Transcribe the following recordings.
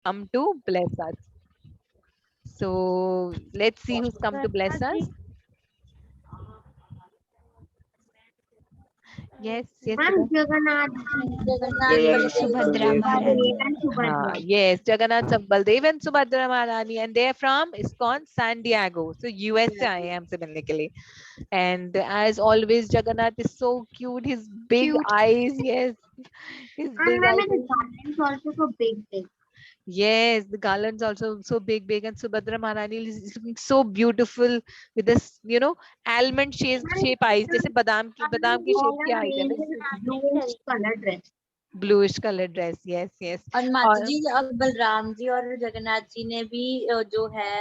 come to bless us. So let's see who's come to bless us. Yes, yes, ma'am Subha. Jagannath Jagannath Baldev Subhadra Maharani. Baldev and Subhadra. Yes, Jagannath Baldev and Subhadra Maharani, and they're from ISKCON San Diego, so USA. I am basically, and as always, Jagannath is so cute. His big Cute. eyes, yes, his And big ma'am, eyes. the garland is also so big. Yes, the garlands also so big, and Subhadra Maharani is looking so beautiful with this, almond shape eyes, जैसे बादाम की shape की eyes है ना, Bluish color dress. bluish color dress. Yes, yes. और माता जी अब बलराम जी और जगन्नाथ जी ने भी जो है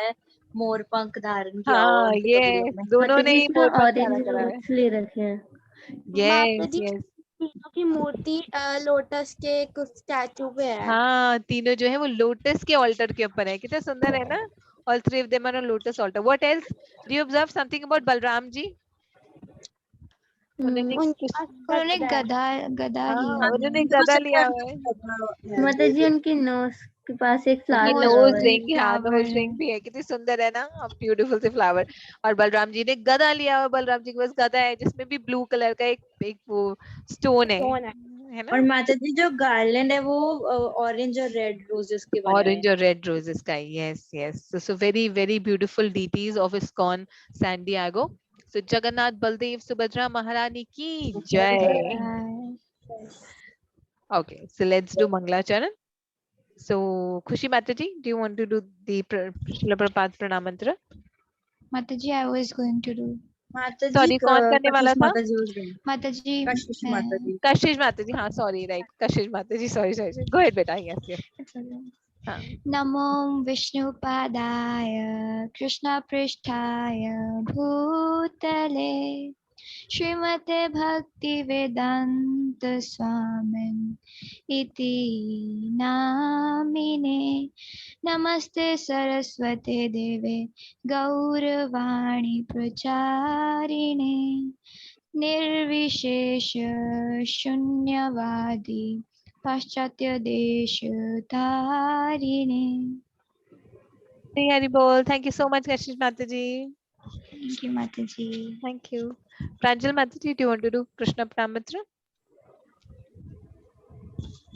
मोर पंख धारण किया हुआ हाँ, उनकी ये पगड़ियों में। दोनों ने ही मोर पंख धारण ऑरेंज करा है. रोज ले रखे हैं. Yes, yes. तीनों की मूर्ति लोटस के कुछ स्टैचू पे है। हाँ, तीनों जो है वो लोटस के ऑल्टर के ऊपर है. कितना सुंदर है ना. All three of them are on lotus altar. What else? Do you observe something about Balram ji? उन्होंने उनके कुछ, पास उन्होंने गदा लिया हाँ, हुआ उन्होंने है. गदा लिया हुआ है. माता जी उनकी नोज के पास एक उनकी फ्लावर लगा नोज हुआ है. रिंग, हाँ, Flower नोज है. रिंग भी है. कितनी सुंदर है ना, ब्यूटीफुल से फ्लावर. और बलराम जी ने गदा लिया हुआ. बलराम जी के पास गदा है जिसमें भी ब्लू कलर का एक वो स्टोन है ना. और माता जी जो गार्लैंड है वो ऑरेंज और रेड रोजेस के बना है। Orange or red roses का. Yes, yes. So very, very beautiful deities of ISKCON San Diego. So Jagannath, Baldev, Subhadra Maharani ki jai. Okay, so let's do Mangalacharan. So Khushi Mataji, do you want to do the Srila Prabhupada Pranam Mantra? Mataji, I was going to do. माता जी Sorry, कौन करने वाला था? माता जी उस दिन Mataji, कशिश माता जी Kashish Mataji. हाँ, sorry, right. Kashish Mataji. Sorry. Go ahead, beta. Yes, yes. हाँ. नमो विष्णुपादाय कृष्णपृष्ठाय भूतले श्रीमते भक्तिवेदांत स्वामिन् इति नामिने नमस्ते सरस्वते देवे गौरवाणी प्रचारिणे निर्विशेष शून्यवादी पाश्चात्य देश धारिणे. Hey, Hari Bol. Thank you so much, Kashish Mataji. Thank you, Mataji. Thank you. Pranjal Mataji, do you want to do Krishna Pranam Mantra?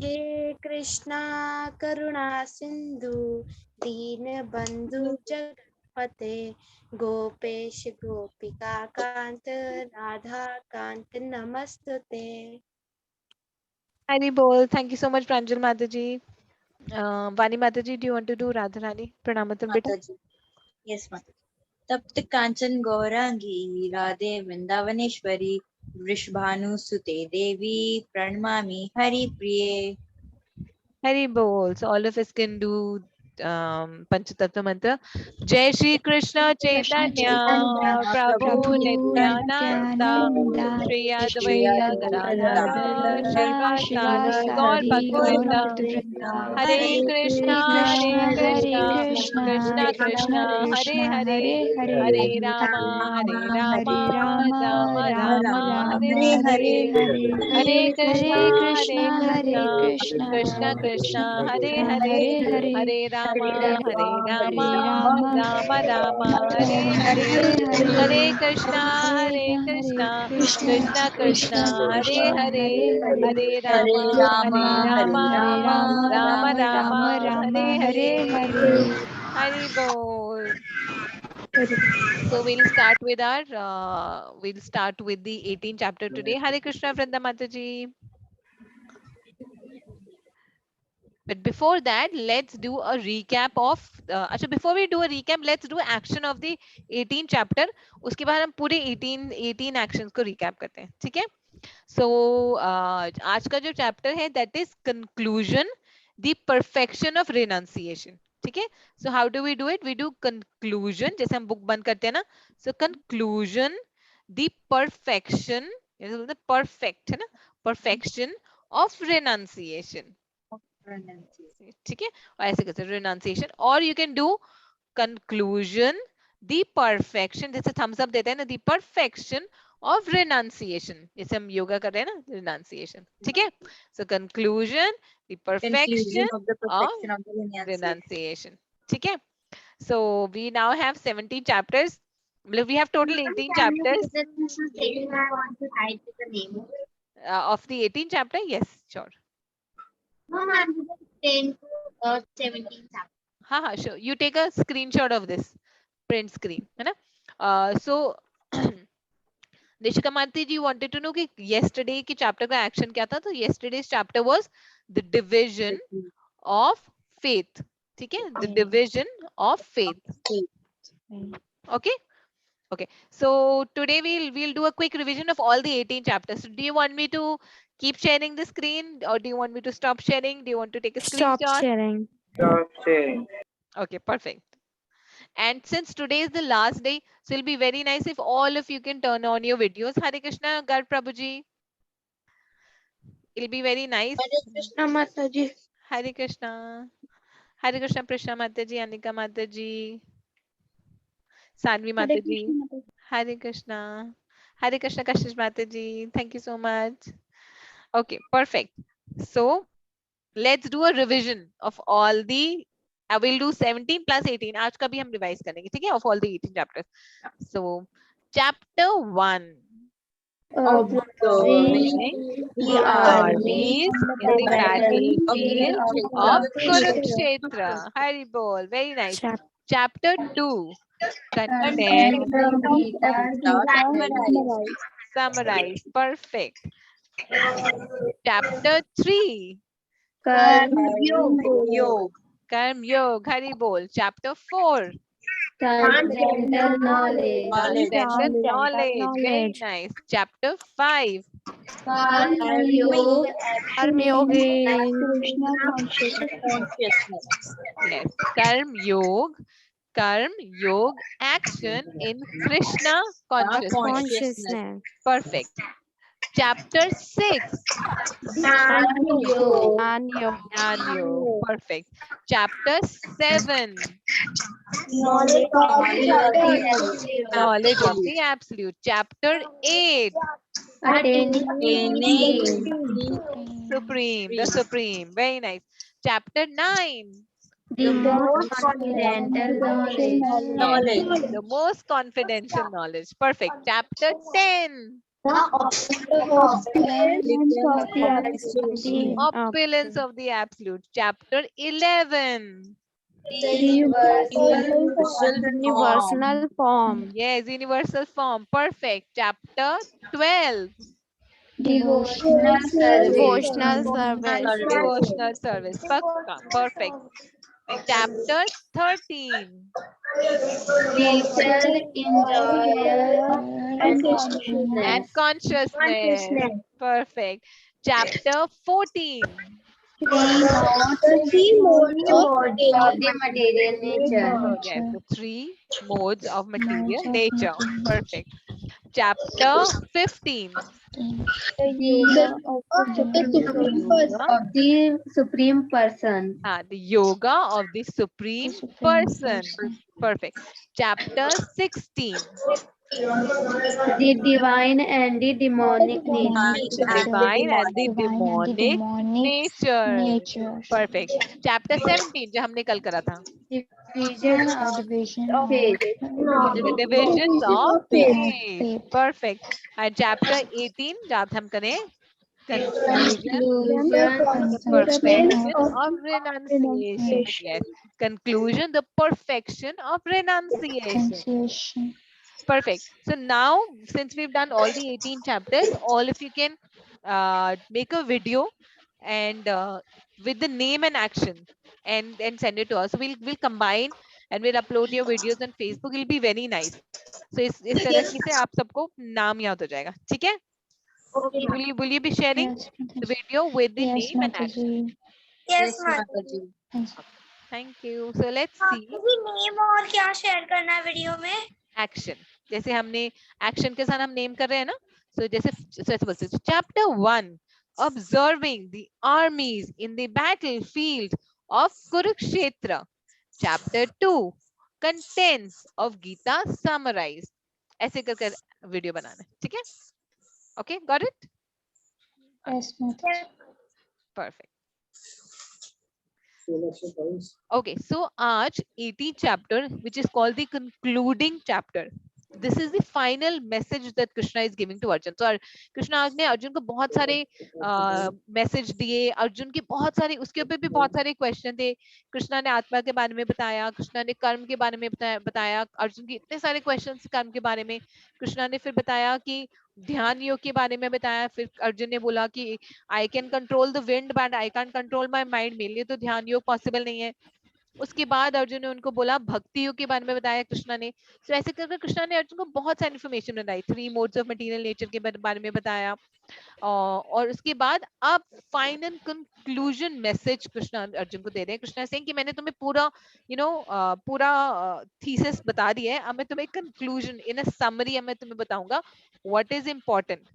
हे कृष्णा करुणा सिंधु दीन बंधु जगत्पते गोपेश गोपिका कांत राधा कांत नमस्तुते. Hari Bol. Thank you so much, Pranjal Mataji. Vani Mataji, do you want to do Radharani Pranam Mantra, beta? माता जी yes माता जी तप्त कांचन गौरांगी राधे वृंदावनेश्वरी वृषभानुसुते देवी प्रणमामि हरि प्रिये Hari Bol. So all of us can do Panchatattva Mantra. Jai Shri Krishna Chaitanya Prabhu Nityananda Shri Advaita Gadadhara Srivasadi Gaur Bhaktivinoda Hare Krishna Krishna Krishna Hare Hare Hare Rama Rama Rama Hare Hare Hare Krishna Krishna Krishna Hare Hare Hare Rama Rama Rama Hare Hare Hare Krishna Krishna Krishna Hare Hare Hare Rama Rama Rama Hare Hare Hari Bol. So we'll start with the 18th chapter today. Hare Krishna Vranda Mataji. But before that, let's do a recap of. Before we do a recap, let's do action of the 18th chapter. उसके बाद हम पूरे 18 actions को recap करते हैं, ठीक है? So आज का जो chapter है, that is conclusion, the perfection of renunciation. ठीक है? So how do we do it? We do conclusion, जैसे हम book बंद करते हैं ना. So conclusion, the perfection, the perfect है ना? Perfection of renunciation. ठीक है? और ऐसे कैसे renunciation, or you can do conclusion, the perfection, जैसे thumbs up देते हैं ना, the perfection of renunciation. जैसे हम योगा कर रहे हैं ना, renunciation. ठीक है? So conclusion, the perfection Conclusion of the of perfection of the renunciation. renunciation. ठीक है? So we now have 17 chapters. We have total 18 chapters. I want to type the name. Of the 18 chapter, yes, sure. No, ma'am, 10 to 17 chapters. हाँ, sure. You take a screenshot of this print screen, है ना? So Deshika Mati ji wanted to know कि yesterday की chapter का action क्या था? तो yesterday's chapter was the division of faith. ठीक है? The division of faith. Okay. Okay. So today we'll do a quick revision of all the 18 chapters. So do you want me to keep sharing the screen, or do you want me to stop sharing? Do you want to take a Stop screenshot? sharing. Okay, perfect. And since today is the last day, so it'll be very nice if all of you can turn on your videos. Hare Krishna, Gar Prabhuji. It'll be very nice. Krishna Mataji. Hare Krishna. Hare Krishna, Prishna Mataji, Anika Mataji, Sanvi Mataji. Hare Krishna. Hare Krishna, Kashish Mataji. Thank you so much. Okay, perfect. So let's do a revision of all the. I will do 17 plus 18. आज का भी हम revise करेंगे, ठीक है? Of all the 18 chapters. So chapter 1. Observing The armies in the battlefield of Kurukshetra. Hari Bol. Very nice. Chapter 2. Content. Summarize. Perfect. Chapter 3. Yoga. Karm Yoga. Hari Bol. Chapter 4. Transcendental knowledge. Transcendental knowledge. Very nice. Chapter 5. Karma Yoga. Krishna Consciousness. Yes. Karm Yoga. Karm Yoga. Action in Krishna consciousness. consciousness. Perfect. Chapter 6. Jnana Yoga. Jnana Yoga. Perfect. Chapter 7. Knowledge Knowledge of the absolute. Chapter 8. attaining Supreme. The supreme. Very nice. Chapter 9. the most confidential knowledge. Yes, the most confidential knowledge. Perfect. Chapter 10. Opulence of the absolute. Chapter 11. Universal form. Yes, universal form. Perfect. Chapter 12. Devotional service. Devotional service. Pakka. Perfect. Chapter 13. Nature, enjoyer, And consciousness. Perfect. Chapter 14. Three modes of the material nature. Yes, the 3 modes of material nature. Perfect. Chapter 15. Yoga of the Supreme Person. The yoga of the supreme person. Perfect. Chapter 16. The divine and the demonic nature. Divine and the demonic nature. Perfect. Chapter 17 जो हमने कल करा था. Division of faith. The divisions of faith. Perfect. And chapter 18 जो हम करें conclusion, the perfection of renunciation. Yes. Conclusion, the perfection of renunciation. Perfect. So now, since we've done all the 18 chapters, all of you can make a video and with the name and action and send it to us. So we'll combine and we'll upload your videos on Facebook. It'll be very nice. So इस तरह से आप सबको नाम याद हो जाएगा. ठीक है? Will you be sharing the video with the name and action? Yes, Mataji. Thank you. So let's see. Name और क्या शेयर करना है वीडियो में? Action. जैसे हमने action के साथ हम name कर रहे हैं ना. So जैसे बोलते हैं. Chapter 1. Observing the armies in the battlefield of Kurukshetra. Chapter 2. Contents of Gita summarized. ऐसे कर कर वीडियो बनाना है, ठीक है? Okay, got it? Yes, Mataji. Perfect. Okay, so आज 18th chapter, which is called the concluding chapter. This is the final message that Krishna is giving to Arjun. So Krishna ने अर्जुन को बहुत सारे मैसेज दिए, अर्जुन के बहुत सारे, उसके ऊपर भी बहुत सारे क्वेश्चन थे. कृष्णा ने आत्मा के बारे में बताया, कृष्णा ने कर्म के बारे में बताया, अर्जुन के इतने सारे क्वेश्चन कर्म के बारे में. कृष्णा ने फिर बताया कि ध्यान योग के बारे में बताया. फिर अर्जुन ने बोला कि I can control the wind but I can control my mind, मेरे लिए तो ध्यान योग पॉसिबल नहीं है. उसके बाद अर्जुन ने उनको बोला भक्ति योग के बारे में बताया कृष्णा ने. तो ऐसे करके कृष्णा ने अर्जुन को बहुत सारी इन्फॉर्मेशन बताई. 3 मोड्स ऑफ मटेरियल नेचर के बारे में बताया. और उसके बाद अब final conclusion message Krishna Arjun को दे रहे हैं. कृष्णा सेइंग कि मैंने तुम्हें पूरा पूरा थीसिस बता दिया है, अब मैं तुम्हें कंक्लूजन इन अ समरी अब मैं तुम्हें बताऊंगा व्हाट इज इम्पोर्टेंट.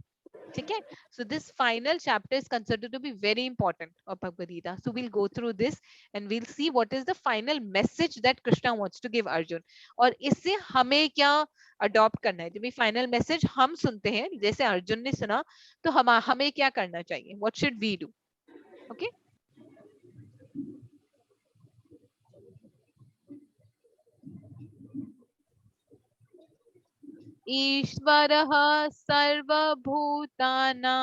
ठीक है? So this final chapter is considered to be very important of Bhagavad Gita. So we'll go through this and we'll see what is the final message that Krishna wants to give Arjun. और इससे हमें क्या adopt करना है. जब ये final message हम सुनते हैं, जैसे अर्जुन ने सुना, तो हमें क्या करना चाहिए? What should we do? Okay? ईश्वरः सर्वभूतानां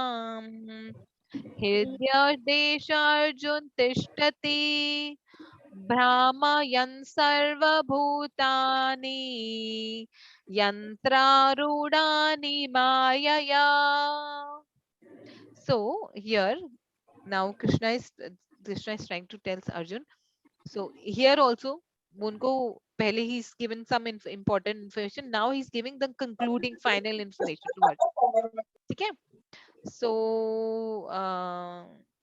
हृदयदेशार्जुन तिष्ठति भ्रामयन् सर्वभूतानि यन्त्रारूढानि मायया. So here now Krishna is trying to tell Arjun. So here also उनको पहले he's given some important information, now he's giving the concluding final information to Arjun. ठीक है? So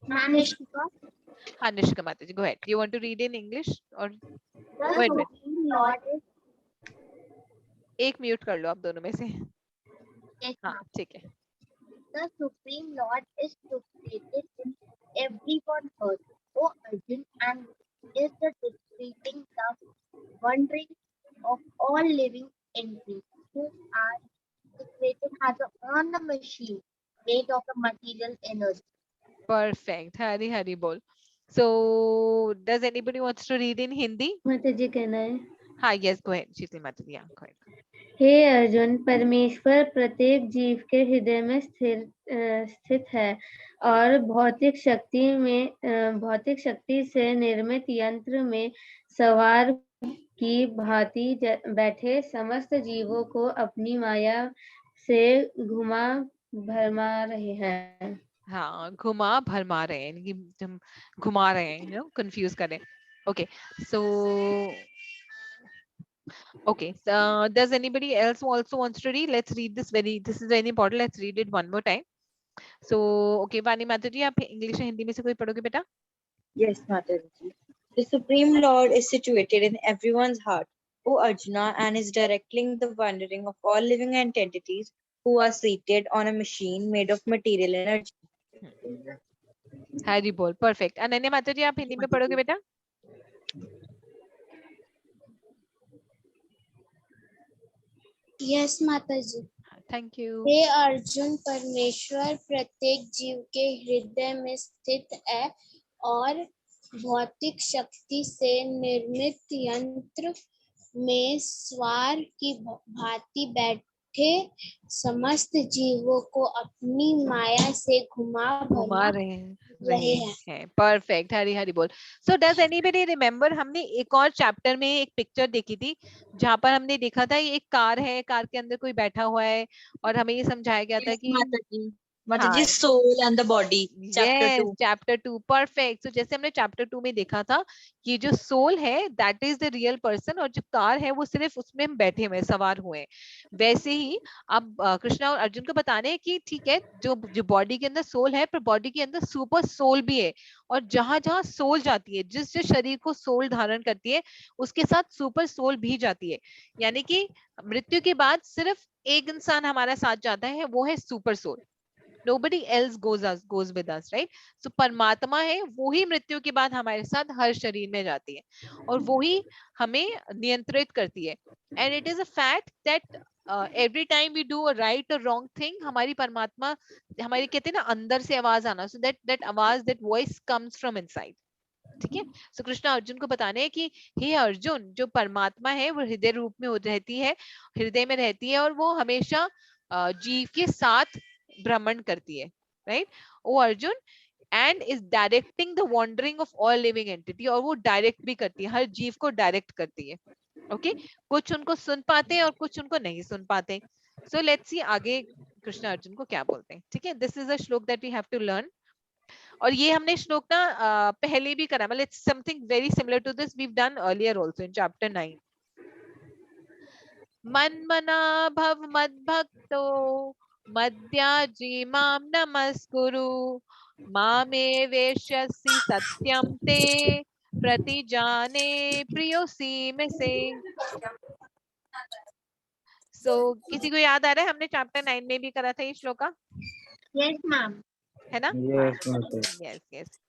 Manishka. हाँ निष्का माता जी, go ahead. You want to read in English or The go ahead. Supreme Lord is एक mute कर लो आप दोनों में से. yes, हाँ ठीक है. the Supreme Lord is situated in everyone's heart, O Arjun, and is the defeating the wondering of all living entities who are situated as on the machine made of the material energy. Perfect. Hari Hari bol. So does anybody wants to read in Hindi? माताजी कहना है. हाँ yes, go ahead. शीतल माता जी, go ahead. हे अर्जुन, परमेश्वर प्रत्येक जीव के हृदय में स्थित है और भौतिक शक्ति से निर्मित यंत्र में सवार की भांति बैठे समस्त जीवों को अपनी माया से घुमा भरमा रहे हैं. हाँ, घुमा भरमा रहे हैं, यानी कि हम घुमा रहे हैं, कंफ्यूज कर रहे हैं. Okay, so okay, so does anybody else also wants to read? Let's read this is very important. Let's read it one more time. So okay, वाणी माता जी, आप इंग्लिश हिंदी में से कोई पढ़ोगे बेटा? Yes, Mataji. The Supreme Lord is situated in everyone's heart, O Arjuna, and is directing the wandering of all living entities who are seated on a machine made of material energy. हरी बोल. Perfect. Ananya माता जी, आप हिंदी में पढ़ोगे बेटा? Yes माता जी. Thank you. हे अर्जुन, परमेश्वर प्रत्येक जीव के हृदय में स्थित है और भौतिक शक्ति से निर्मित यंत्र में सवार की भांति बैठे समस्त जीवों को अपनी माया से घुमा रहे हैं. परफेक्ट. हरी हरी बोल. सो डज एनीबडी रिमेम्बर, हमने एक और चैप्टर में एक पिक्चर देखी थी जहां पर हमने देखा था ये एक कार है, कार के अंदर कोई बैठा हुआ है और हमें ये समझाया गया था कि Mataji, soul and the body. Chapter 2. Perfect. So जैसे हमने चैप्टर 2 में देखा था कि जो सोल है that is the real person और जो कार है वो सिर्फ उसमें हम बैठे हुए सवार हुए. वैसे ही अब कृष्णा और अर्जुन को बताने कि ठीक है, जो बॉडी के अंदर सोल है, पर बॉडी के अंदर सुपर सोल भी है, और जहां जहां सोल जाती है, जिस शरीर को सोल धारण करती है उसके साथ सुपर सोल भी जाती है. यानी कि मृत्यु के बाद सिर्फ एक इंसान हमारा साथ जाता है, वो है super soul. nobody else goes with us, right? So परमात्मा है, वो ही मृत्यु के बाद हमारे साथ हर शरीर में जाती है और वो ही हमें नियंत्रित करती है. And it is a fact that every time we do a right or wrong thing, हमारी परमात्मा, हमारी कहते हैं ना अंदर से आवाज आना, so that आवाज, that voice comes from inside. ठीक है. सो कृष्ण अर्जुन को बताने हैं कि हे अर्जुन, जो परमात्मा है वो हृदय रूप में रहती है, हृदय में रहती है और वो हमेशा जीव के साथ भ्रमण करती है, right? Oh Arjun, and is directing the wandering of all living entity, और वो डायरेक्ट भी करती है, हर जीव को डायरेक्ट करती है. ओके कुछ उनको सुन पाते हैं और कुछ उनको नहीं सुन पाते. सो लेट्स सी आगे कृष्ण अर्जुन को क्या बोलते हैं. ठीक है, this is a shloka that we have to learn. और ये हमने श्लोक ना पहले भी करा, मतलब it's something very similar to this we have done earlier also in chapter 9. मन्मना भव मद्भक्तो मद्याजी मां नमस्कुरु मामे वेश्यसि सत्यं ते प्रतिजाने प्रियोसी में से. सो किसी को याद आ रहा है, हमने चैप्टर 9 में भी करा था ये श्लोका, Yes, ma'am. है ना? Yes, Mother. Yes yes.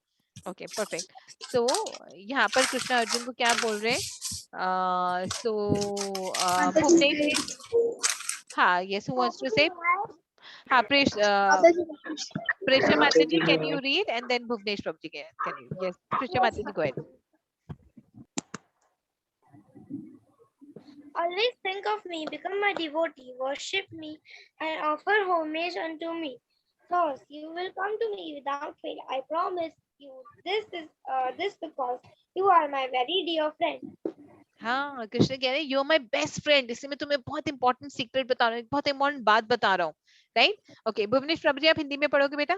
Okay perfect. So यहाँ पर कृष्ण अर्जुन को क्या बोल रहे हैं? सो भुवनेश, हाँ यस, हु वांट्स टू से? हाँ प्रेषा माता जी, can you read, and then Bhuvanesh Prabhu ji can you. Yes Presha माता जी, go ahead. Always think of me, become my devotee, worship me, and offer homage unto me. Thus, you will come to me without fail. I promise you. This because you are my very dear friend. हाँ कृष्ण कह रहे हैं you are my best friend. इसलिए मैं तुम्हें बहुत important secret बता रहा हूँ, बहुत इंपॉर्टेंट बात बता रहा हूँ, राइट? ओके भुवनेश प्रभु जी, आप हिंदी में पढ़ोगे बेटा?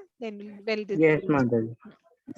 Yes, Mother.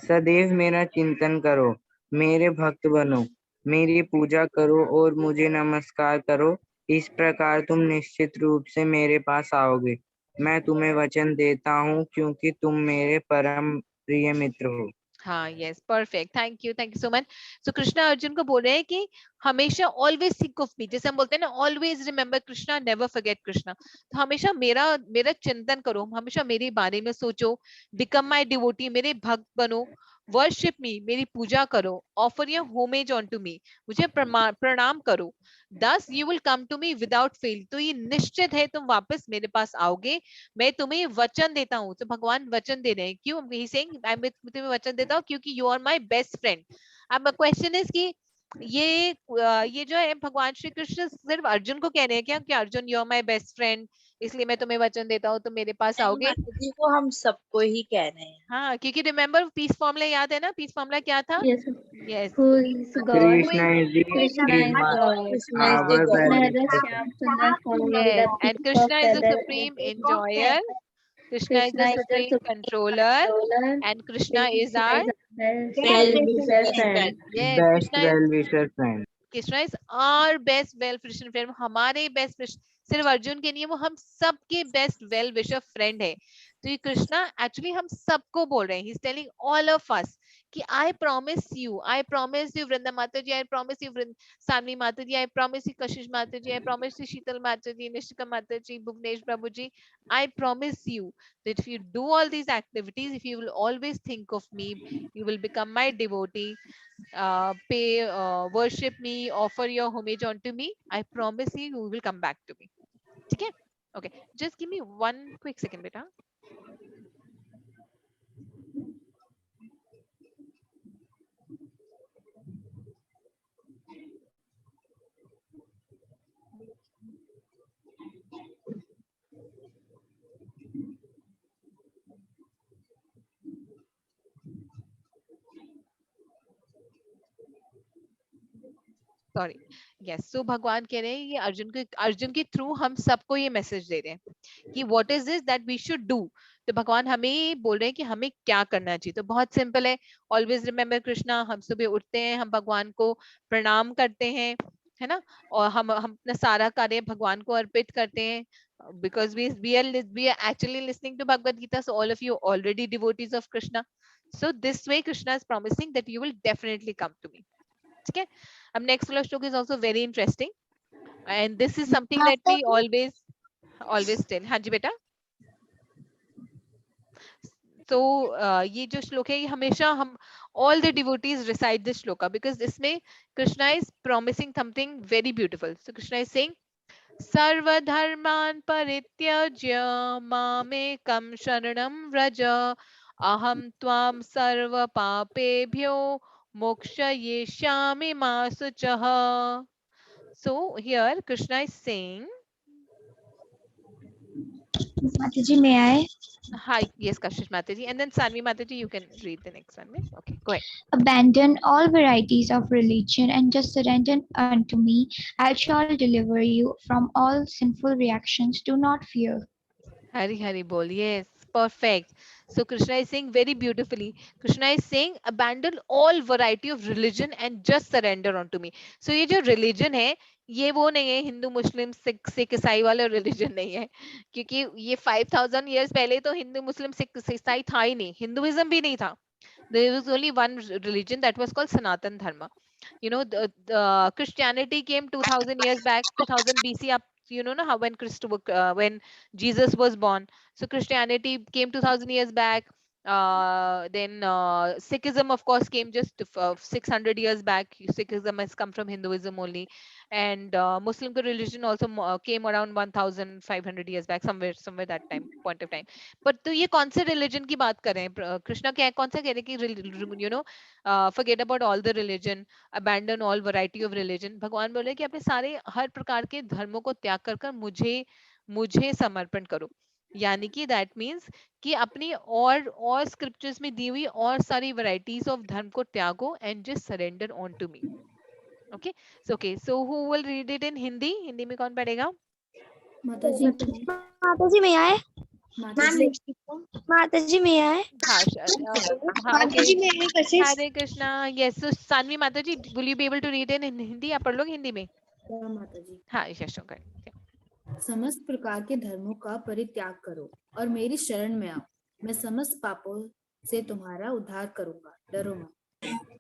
सदैव मेरा चिंतन करो, मेरे भक्त बनो, मेरी पूजा करो और मुझे नमस्कार करो. इस प्रकार तुम निश्चित रूप से मेरे पास आओगे. मैं तुम्हें वचन देता हूँ क्योंकि तुम मेरे परम प्रिय मित्र हो. हाँ yes perfect, thank you so much. So Krishna Arjun को बोल रहे हैं कि हमेशा ऑलवेज थिंक ऑफ मी, जैसे हम बोलते हैं ना always remember Krishna, never forget Krishna. तो हमेशा मेरा चिंतन करो, हमेशा मेरे बारे में सोचो. बिकम माय डिवोटी, मेरे भक्त बनो. वर्शिप मी, मेरी पूजा करो. Offer your homage on to me, मुझे प्रणाम करो. Thus you will come to me without fail. तो ये निश्चित है तुम वापस मेरे पास आओगे. मैं तुम्हें वचन देता हूँ. तो भगवान वचन दे रहे हैं. क्यों? He saying मैं तुम्हें वचन देता हूँ क्योंकि you are my best friend. अब क्वेश्चन इज कि ये जो है भगवान श्री कृष्ण सिर्फ अर्जुन को कह रहे हैं क्या कि Arjun you are my best friend, इसलिए मैं तुम्हें वचन देता हूँ तुम मेरे पास आओगे? जी वो हम सबको ही कह रहे हैं. हाँ क्योंकि रिमेम्बर पीस फॉर्मूला याद है ना? पीस फॉर्मूला क्या था? Yes. Yes Who is God? Krishna is the Krishna is God. Krishna is the our God. Krishna very is the Shyam Sundar form, yes, the and peak of Krishna is the feather. supreme enjoyer. Krishna is the Krishna is the supreme supreme controller, controller. and Krishna is Krishna our is our best Well-wisher friend. yes, best well-wisher friend. Krishna is our best well wisher friend. हमारे best सिर्फ अर्जुन के नहीं, वो हम सबके best well wisher friend है. तो ये कृष्णा एक्चुअली हम सबको बोल रहे हैं. He is telling all of us कि आई प्रॉमिस यू वृंदा माता जी, आई प्रॉमिस यू सानवी माता जी, आई प्रॉमिस यू कशिश माता जी, आई प्रॉमिस यू शीतल माता जी, निष्ठिका माता जी, Bhuvanesh Prabhu ji, I promise you that if you do all these activities, if you will always think of me, you will become my devotee, worship me, offer your homage unto me, I promise you will come back to me. ठीक है? Okay, just give me one quick second बेटा. Sorry yes. So भगवान कह रहे हैं ये अर्जुन के through हम सबको ये मैसेज दे रहे हैं कि what is this that we should do. तो भगवान हमें बोल रहे हैं कि हमें क्या करना चाहिए. तो बहुत सिंपल है. Always remember Krishna. हम सुबह उठते हैं, हम भगवान को प्रणाम करते हैं, है ना? और हम अपना सारा कार्य भगवान को अर्पित करते हैं. Because we are actually listening to Bhagavad Gita, so all of you already devotees of Krishna. So this way Krishna is promising that you will definitely come to me. ठीक है? अब next श्लोक is also very interesting, and this is something that we always tell. हाँ जी बेटा. So ये जो श्लोक है ये हमेशा हम all the devotees recite this shloka because इसमें Krishna is promising something very beautiful. So Krishna is saying सर्वधर्मान् परित्यज्य मामेकं शरणं व्रज अहं त्वां सर्वपापेभ्यो मोक्षयिष्यामि मा शुचः. So here Krishna is saying, Mataji, may I? hi, yes, Kashish Mataji, and then Sanvi Mataji, you can read the next one. Okay, go ahead. Abandon all varieties of religion and just surrender unto me. I shall deliver you from all sinful reactions. Do not fear. Hari Hari Bol. Yes, perfect. So Krishna is saying very beautifully. Krishna is saying abandon all variety of religion and just surrender onto me. So ये जो religion है ये वो नहीं है हिंदू मुस्लिम सिख ईसाई वाला religion नहीं है क्योंकि ये 5000 years पहले तो हिंदू मुस्लिम सिख ईसाई था ही नहीं, हिंदुइज्म भी नहीं था. There was only one religion that was called Sanatan Dharma. You know, the Christianity came 2000 years back, 2000 BC up. You know how when Jesus was born. So Christianity came 2000 years back. Then Sikhism, of course, came just 600 years back. Sikhism has come from Hinduism only, and Muslim religion also came around 1500 years back, somewhere that time point of time. But तो ये कौन से religion की बात कर रहे हैं? कृष्णा क्या कौन सा कह रहे हैं कि forget about all the religion, abandon all variety of religion. भगवान बोले कि अपने सारे हर प्रकार के धर्मों को त्याग कर मुझे समर्पण करो. यानी कि दैट मीन्स कि अपनी और स्क्रिप्चर्स में दी हुई और सारी वैरायटीज ऑफ धर्म को त्यागो and just surrender on to me. Okay so who will read it in Hindi? Hindi में कौन पढ़ेगा? माताजी Mataji, may I? माताजी Mataji, may I? हाँ okay. Mataji, may I, Kashish? Hare Krishna. Yes, so Sanvi माता जी, will you be able to read in Hindi? आप पढ़ लोगे हिंदी में? माताजी हाँ यश ओके. समस्त प्रकार के धर्मों का परित्याग करो और मेरी शरण में आओ. मैं समस्त पापों से तुम्हारा उद्धार करूंगा, डरो मत.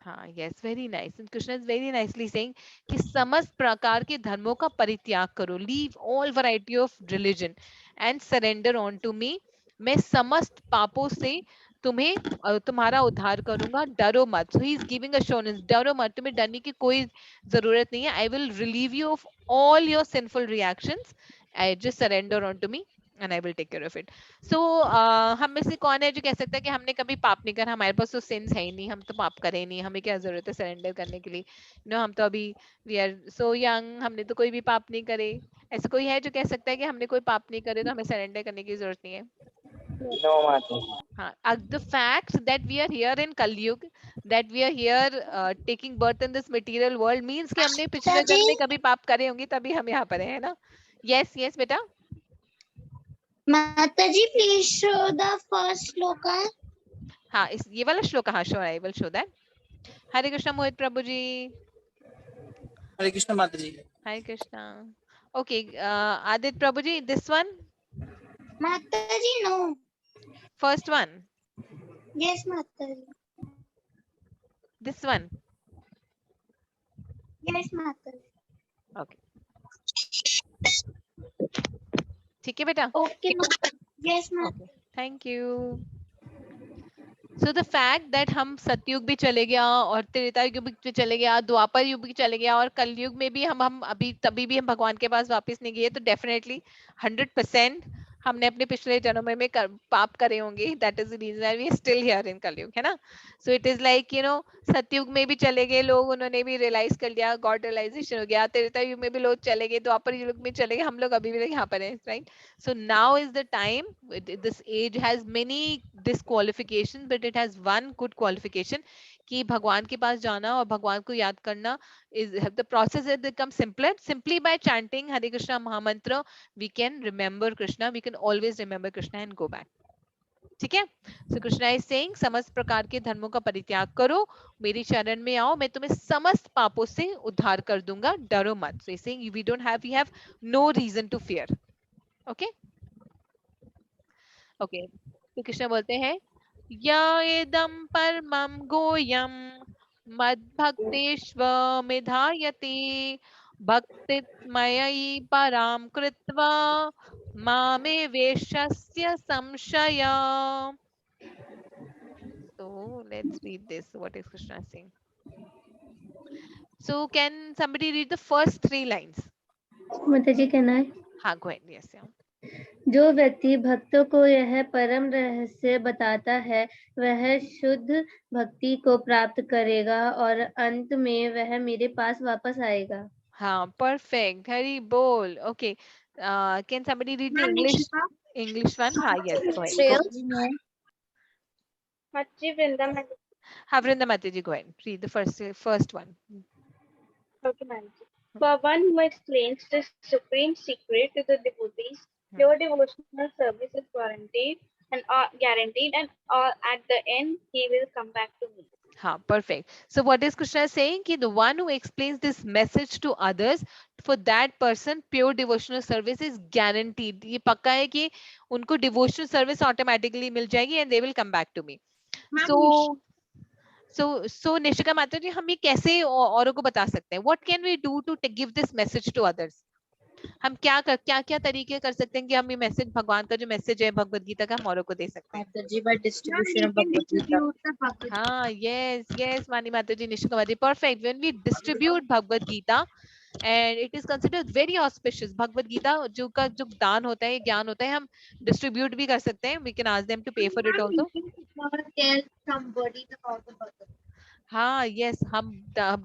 हाँ yes, very nice. Krishna is very nicely saying कि समस्त प्रकार के धर्मों का परित्याग करो. Leave all variety of religion and surrender on to me. मैं समस्त पापों से तुम्हारा उद्धार करूंगा, डरो मत. So he is giving assurance, डरो मत, तुम्हें डरने की कोई जरूरत नहीं है. I will relieve you of all your sinful reactions. I just surrender on to me and I will take care of it. So हम में से कौन है जो कह सकता है कि हमने कभी पाप नहीं करा? हमारे पास तो सिंस है ही नहीं, हम तो पाप करे ही नहीं, हमें क्या जरूरत है सरेंडर करने के लिए? हम तो अभी वी आर सो यंग, हमने तो कोई भी पाप नहीं करे. ऐसा कोई है जो कह सकता है कि हमने कोई पाप नहीं करे तो हमें सरेंडर करने की जरूरत नहीं है? No, Mataji. हाँ, the fact that we are here in Kalyug, that we are here taking birth in this material world means कि हमने पिछले जन्म में कभी पाप करे होंगे तभी हम यहाँ पर है ना. Yes, yes बेटा. Mataji, please show the first sloka. हाँ, ये वाला श्लोक. हाँ, sure, I will show that. हरे कृष्णा मोहित प्रभु जी. हरे कृष्ण माता जी. हरे Krishna. Okay, Adit Prabhu ji, this one. Mataji, no. First one. Yes, Mataji. This one. Yes, Mataji. Okay. ठीक है बेटा? Okay, Mataji. Yes, Mataji. Okay. Thank you. So the fact that हम सतयुग भी चले गया और त्रेता युग भी चले गया, द्वापर युग भी चले गया और कलयुग में भी हम अभी तभी भी हम भगवान के पास वापस नहीं गए, तो डेफिनेटली 100% हमने अपने पिछले जन्म में पाप करे होंगे. That is the reason we are still here in Kaliyug, है ना. सो इट इज लाइक सतयुग में भी चले गए लोग, उन्होंने भी रियलाइज कर लिया, गॉड रियलाइजेशन हो गया. त्रेता युग में भी लोग चले गए, द्वापर युग में चले गए, हम लोग अभी भी यहाँ पर हैं, right. So now is the time. This age has many disqualifications, but it has one good qualification कि भगवान के पास जाना और भगवान को याद करना is the process has become simpler. Simply by chanting Hare Krishna Mahamantra, we can remember Krishna. We can always remember Krishna and go back. ठीक है. So Krishna is saying समस्त प्रकार के धर्मों का परित्याग करो, मेरी शरण में आओ, मैं तुम्हें समस्त पापों से उद्धार कर दूंगा, डरो मत. So he's saying we have no reason to fear. Okay. Okay. तो कृष्ण बोलते हैं यदं परमं गोयं मद्भक्तेष्वमिधायते भक्तिमयी परां कृत्वा मामे वेश्यस्य संशय. So let's read this. What is Krishna saying? So can somebody read the first 3 lines? माताजी कहना है हाँ, go ahead. Yes, yeah. जो व्यक्ति भक्तों को यह परम रहस्य बताता है वह शुद्ध भक्ति को प्राप्त करेगा और अंत में वह मेरे पास वापस आएगा. हाँ, perfect. Hari bol. Okay. Can somebody read the Ma'am, English Nishika? one? हाँ, yes. Go ahead. Shreyas? Machi Vrinda Mataji. हाँ, Vrinda Mataji, go ahead. Read the first one. Okay, Mataji. For one who explains the supreme secret to the devotees, pure devotional service is guaranteed and at the end he will come back to me. हाँ, perfect. So what is Krishna saying? कि the one who explains this message to others, for that person pure devotional service is guaranteed. ये पक्का है कि उनको devotional service automatically मिल जाएगी and they will come back to me. So Nishika Mata ji, हम ये कैसे औरों को बता सकते हैं? What can we do to give this message to others? हम क्या तरीके कर सकते हैं कि हम ये मैसेज, भगवान का जो मैसेज है भगवत गीता का, हम औरों को दे सकते हैं? माताजी by distribution of Bhagavad Gita. हाँ, yes, Mani Mataji, Nishika Mataji, perfect. When we distribute Bhagavad Gita, and it is considered very auspicious. Bhagavad Gita जो दान होता है, ज्ञान होता है, हम distribute भी कर सकते हैं. We can ask them to pay for it also. Tell somebody about the Bhagavad. हाँ, yes, हम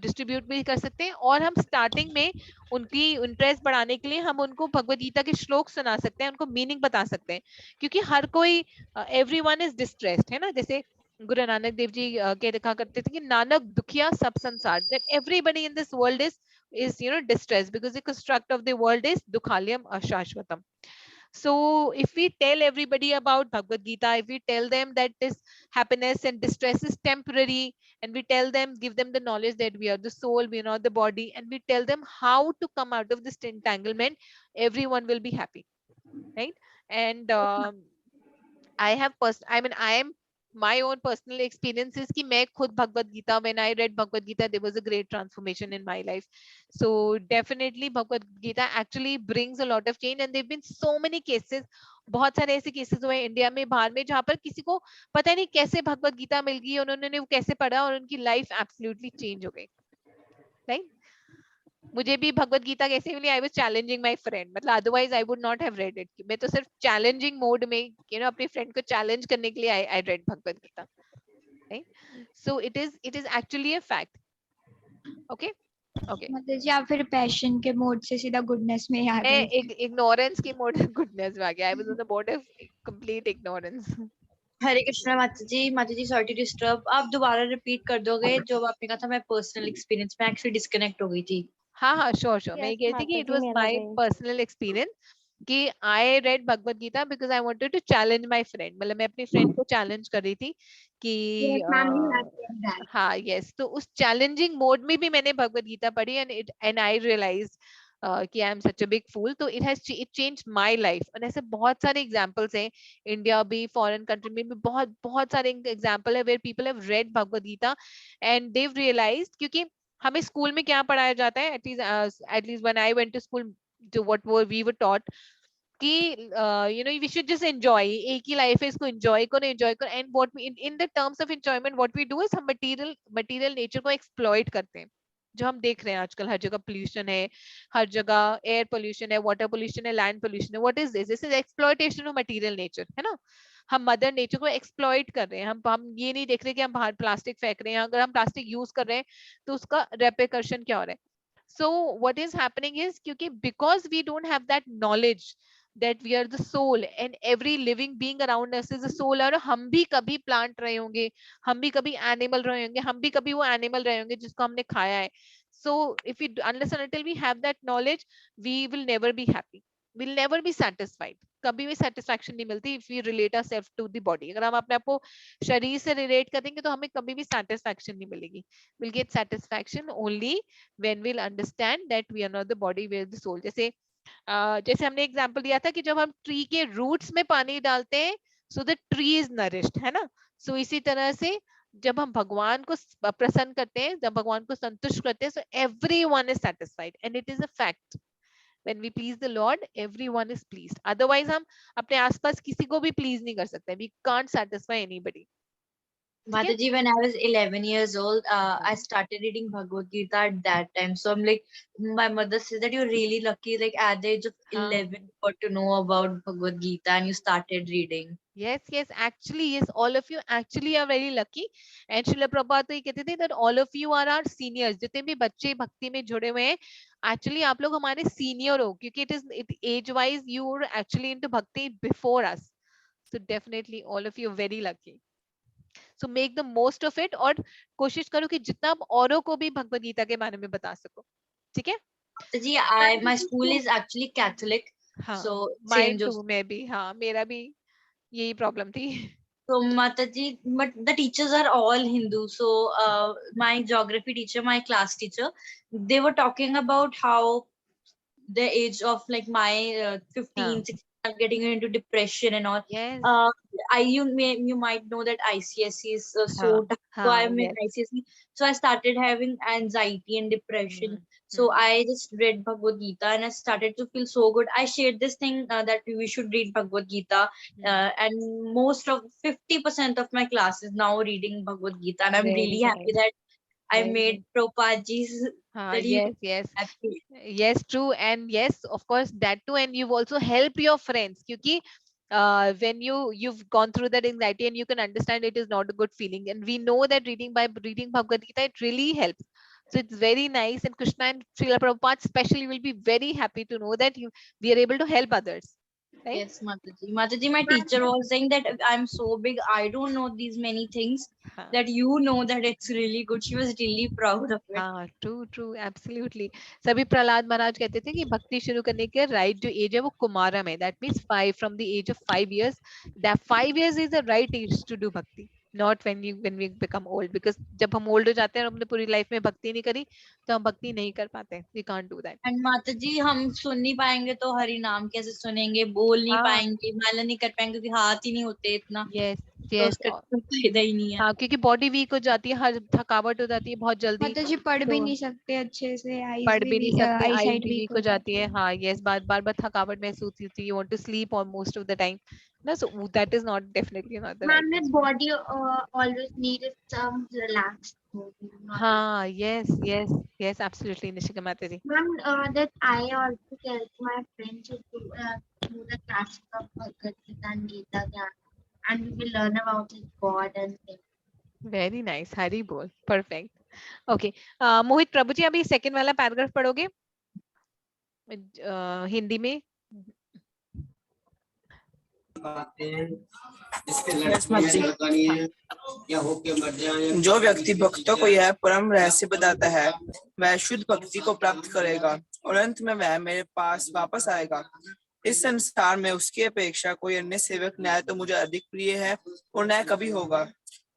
डिस्ट्रीब्यूट भी कर सकते हैं और हम स्टार्टिंग में उनकी इंटरेस्ट बढ़ाने के लिए हम उनको भगवत गीता के श्लोक सुना सकते हैं, उनको मीनिंग बता सकते हैं, क्योंकि हर कोई एवरीवन इज डिस्ट्रेस्ड, है ना. जैसे गुरु नानक देव जी के लिखा करते थे कि नानक दुखिया सब संसार, that everybody in this world is distressed because the construct of the world is dukhalyam ashashvatam. So if we tell everybody about Bhagavad Gita, if we tell them that this happiness and distress is temporary, and we tell them, give them the knowledge that we are the soul, we are not the body, and we tell them how to come out of this entanglement, everyone will be happy, right? And I am my own personal experiences कि मैं खुद Bhagavad Gita, when I read Bhagavad Gita, there was a great transformation in my life. So definitely Bhagavad Gita actually brings a lot of change, and there have been so many cases, बहुत सारे ऐसे cases हुए India में, बाहर में, जहाँ पर किसी को पता नहीं कैसे भगवत गीता मिल गई, उन्होंने वो कैसे पढ़ा और उनकी लाइफ एब्सोल्युटली चेंज हो गई, राइट? मुझे भी भगवत गीता कैसे मिली? I was challenging my friend, मतलब otherwise I would not have read it. मैं तो सिर्फ चैलेंजिंग मोड में अपनी फ्रेंड को चैलेंज करने के लिए I read Bhagavad Gita, right? So it is actually a fact. Okay, माताजी आप फिर पैशन के मोड से सीधा गुडनेस में आ गए. इग्नोरेंस की मोड गुडनेस में आ गया. I was on the mode of complete ignorance. Hare Krishna माताजी सॉरी टू डिस्टर्ब. आप दोबारा रिपीट कर दोगे जो आपने कहा था? मैं पर्सनल एक्सपीरियंस में एक्चुअली डिस्कनेक्ट हो गई थी. हाँ, श्योर. मैं ये कहती कि it was my personal experience कि I read Bhagavad Gita because I wanted to challenge my friend. मतलब मैं अपनी फ्रेंड को चैलेंज कर रही थी कि हाँ, यस. तो उस चैलेंजिंग मोड में भी मैंने भगवत गीता पढ़ी एंड आई रियलाइज कि I am such a big फूल. तो इट चेंज माय लाइफ. और ऐसे बहुत सारे एग्जांपल्स हैं, इंडिया भी, फॉरेन कंट्री में भी बहुत सारे एग्जांपल है where people have read Bhagavad Gita and they've realized. क्योंकि हमें स्कूल में क्या पढ़ाया जाता है, at least when I went to school, to what we were taught कि we should just enjoy. एक ही लाइफ है, इसको enjoy करो. And what we in the terms of enjoyment what we do is हम material nature को exploit करते हैं, जो हम देख रहे हैं आजकल. हर जगह पोल्यूशन है, हर जगह एयर पोल्यूशन है, वाटर पोल्यूशन है, लैंड पोल्यूशन है. What is this is exploitation of material nature, है ना. हम मदर नेचर को एक्सप्लॉइट कर रहे हैं. हम ये नहीं देख रहे कि हम बाहर प्लास्टिक फेंक रहे हैं. अगर हम प्लास्टिक यूज कर रहे हैं तो उसका रेपरकशन क्या हो रहा है. So what is happening is क्योंकि because we don't have that knowledge that we are the soul and every living being around us is a soul, और हम भी कभी प्लांट रहे होंगे, हम भी कभी एनिमल रहे होंगे, हम भी कभी वो एनिमल रहे होंगे जिसको हमने खाया है. So if we unless and until we have that knowledge, we will never be happy, we'll never be satisfied. कभी भी satisfaction नहीं मिलती if we relate ourselves to the body. अगर हम अपने आप को शरीर से relate करेंगे तो हमें कभी भी satisfaction नहीं मिलेगी. We'll get satisfaction only when we'll understand that we are not the body, we are the soul. जैसे हमने एग्जांपल दिया था कि जब हम ट्री के रूट्स में पानी डालते हैं so the tree is nourished, है ना. So इसी तरह से जब हम भगवान को प्रसन्न करते हैं, जब भगवान को संतुष्ट करते हैं, so everyone is satisfied and it is a fact. When we please the Lord, everyone is pleased. Otherwise हम अपने आसपास किसी को भी please नहीं कर सकते. We can't satisfy anybody. Mataji, when I was 11 years old, I started reading Bhagavad Gita at that time. So I'm like, my mother says that you're really lucky. Like at the age of 11, you got to know about Bhagavad Gita and you started reading. Yes, actually, yes, all of you actually are very lucky. And Srila Prabhupada तो ये कहते थे that all of you are our seniors. जितने भी बच्चे भक्ति में जुड़े हुए हैं, actually आप लोग हमारे senior हो, क्योंकि it age wise you were actually into bhakti before us. So definitely all of you are very lucky. So make the most of it और कोशिश करो कि जितना आप औरों को भी भगवद गीता के बारे में बता सको. ठीक है? जी, my school is actually Catholic. हाँ, So mine too, मैं भी, हाँ, मेरा भी यही problem थी. So Mataji, but the teachers are all Hindu. So my geography teacher, my class teacher, they were talking about how the age of like my 15, 16, I'm getting into depression and all. Yes. You might know that ICSE is so tough. So I'm in ICSE. So I started having anxiety and depression. So I just read Bhagavad Gita and I started to feel so good. I shared this thing that we should read Bhagavad Gita, and most of 50% of my class is now reading Bhagavad Gita, and I'm really happy that I made Prabhupadaji's. Yes, true, and yes, of course, that too, and you've also helped your friends, क्योंकि when you've gone through that anxiety and you can understand it is not a good feeling, and we know that reading Bhagavad Gita, it really helps. So it's very nice, and Krishna and Srila Prabhupada especially will be very happy to know that we are able to help others. Right? Yes, Mataji. Mataji, my teacher was saying that I'm so big, I don't know these many things, that you know that it's really good. She was really proud of it. हाँ, true, absolutely. सभी प्रहलाद महाराज कहते थे कि भक्ति शुरू करने के right जो age है वो कुमारम है. That means 5, from the age of 5 years. That 5 years is the right age to do bhakti. Not when we become old, because जब हम old हो जाते हैं और हमने पूरी life में भक्ति नहीं करी, तो हम भक्ति नहीं कर पाते. We can't do that. And माताजी, हम सुन नहीं पाएंगे तो हरि नाम कैसे सुनेंगे, बोल नहीं पाएंगे, माला नहीं कर पाएंगे क्योंकि हाथ ही नहीं होते इतना. Yes. तो उसका फायदा ही नहीं है. हाँ, क्योंकि बॉडी वीक हो जाती है, हर थकावट हो जाती है बहुत जल्दी. माताजी पढ़ भी नहीं सकते अच्छे से, पढ़ भी नहीं सकते, आईसाइट वीक हो जाती है. हाँ, यस, बार थकावट महसूस होती है. You want to sleep on most of the time. No, so that is not definitely not the right. Ma'am, body always needed some relaxed. हाँ, yes, absolutely, Nishika Mataji. Ma'am, that I also tell my friends to do the classes of Bhagavad Gita and Gita Gyan, and we will learn about his God and things. Very nice, Hari bol, perfect. Okay, मोहित प्रभु जी, अभी second वाला paragraph पढ़ोगे हिंदी में? जो व्यक्ति भक्तों को यह परम रहस्य बताता है वह शुद्ध भक्ति को प्राप्त करेगा और अंत में वह मेरे पास वापस आएगा. इस संसार में उसकी अपेक्षा कोई अन्य सेवक न्याय तो मुझे अधिक प्रिय है और न्याय कभी होगा.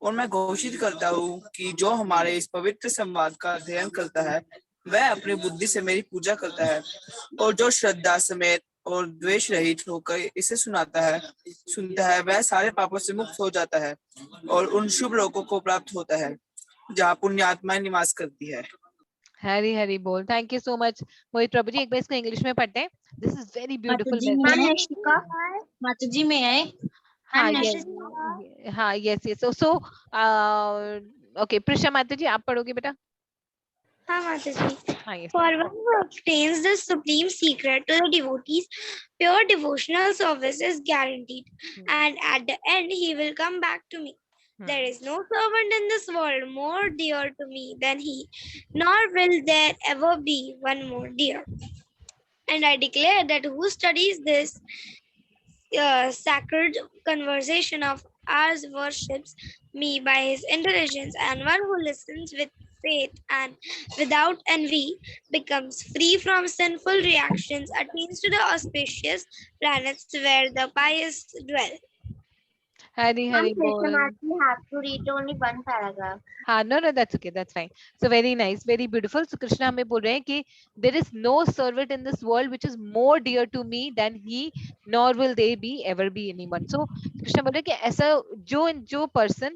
और मैं घोषित करता हूँ कि जो हमारे इस पवित्र संवाद का अध्ययन करता है वह अपनी बुद्धि से मेरी पूजा करता है, और जो श्रद्धा समेत और द्वेष रहित होकर इसे सुनता है वह सारे पापों से मुक्त हो जाता है और उन शुभ लोगों को प्राप्त होता है जहाँ पुण्य आत्माएं निवास करती है. हरी हरी बोल. थैंक यू सो मच मोहित प्रभु जी. एक बार इसको इंग्लिश में पढ़ते हैं. This is very beautiful. माताजी में है. हाँ, यस. सो ओके, प्रिशा माताजी आप पढ़ोगे बेटा? हाँ माताजी. For one who obtains the supreme secret to the devotees, pure devotional service is guaranteed, and at the end he will come back to me. There is no servant in this world more dear to me than he, nor will there ever be one more dear. And I declare that who studies this sacred conversation of ours worships me by his intelligence, and one who listens with faith and without envy becomes free from sinful reactions, attains to the auspicious planets where the pious dwell. Hari bol. You have to read only one paragraph. हाँ, no, that's okay, that's fine. So very nice, very beautiful. So Krishna हमें बोल रहे हैं कि there is no servant in this world which is more dear to me than he, nor will they be ever be anyone. So Krishna बोल रहे हैं कि ऐसा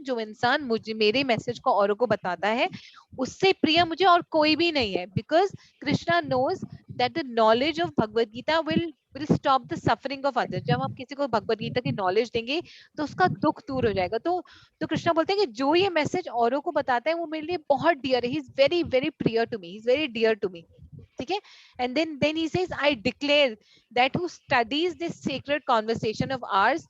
जो इंसान मुझे मेरे मैसेज को औरों को बताता है उससे प्रिय मुझे और कोई भी नहीं है, because Krishna knows that the knowledge of Bhagavad Gita will stop the suffering of others. जब हम किसी को भगवद गीता की नॉलेज देंगे तो उसका दुख दूर हो जाएगा. तो कृष्णा बोलते हैं कि जो ये मैसेज औरों को बताता है वो मेरे लिए बहुत डियर है. ही इज वेरी वेरी प्रियर to me, he is very dear to me. ठीक है. And then he says, I declare that who studies this sacred conversation of ours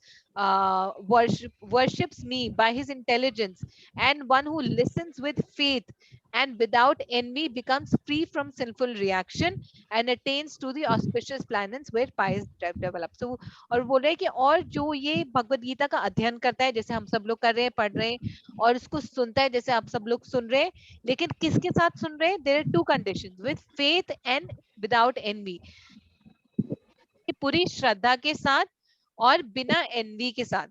worships me by his intelligence, and one who listens with faith and without envy becomes free from sinful reaction and attains to the auspicious planets where pious develop. So और बोल रहे हैं कि और जो ये भगवद गीता का अध्ययन करता है, जैसे हम सब लोग कर रहे हैं, पढ़ रहे हैं, और इसको सुनता है जैसे आप सब लोग सुन रहे हैं, लेकिन किसके साथ सुन रहे हैं? There are two conditions, with faith and without envy. पूरी श्रद्धा के साथ और बिना एनवी के साथ.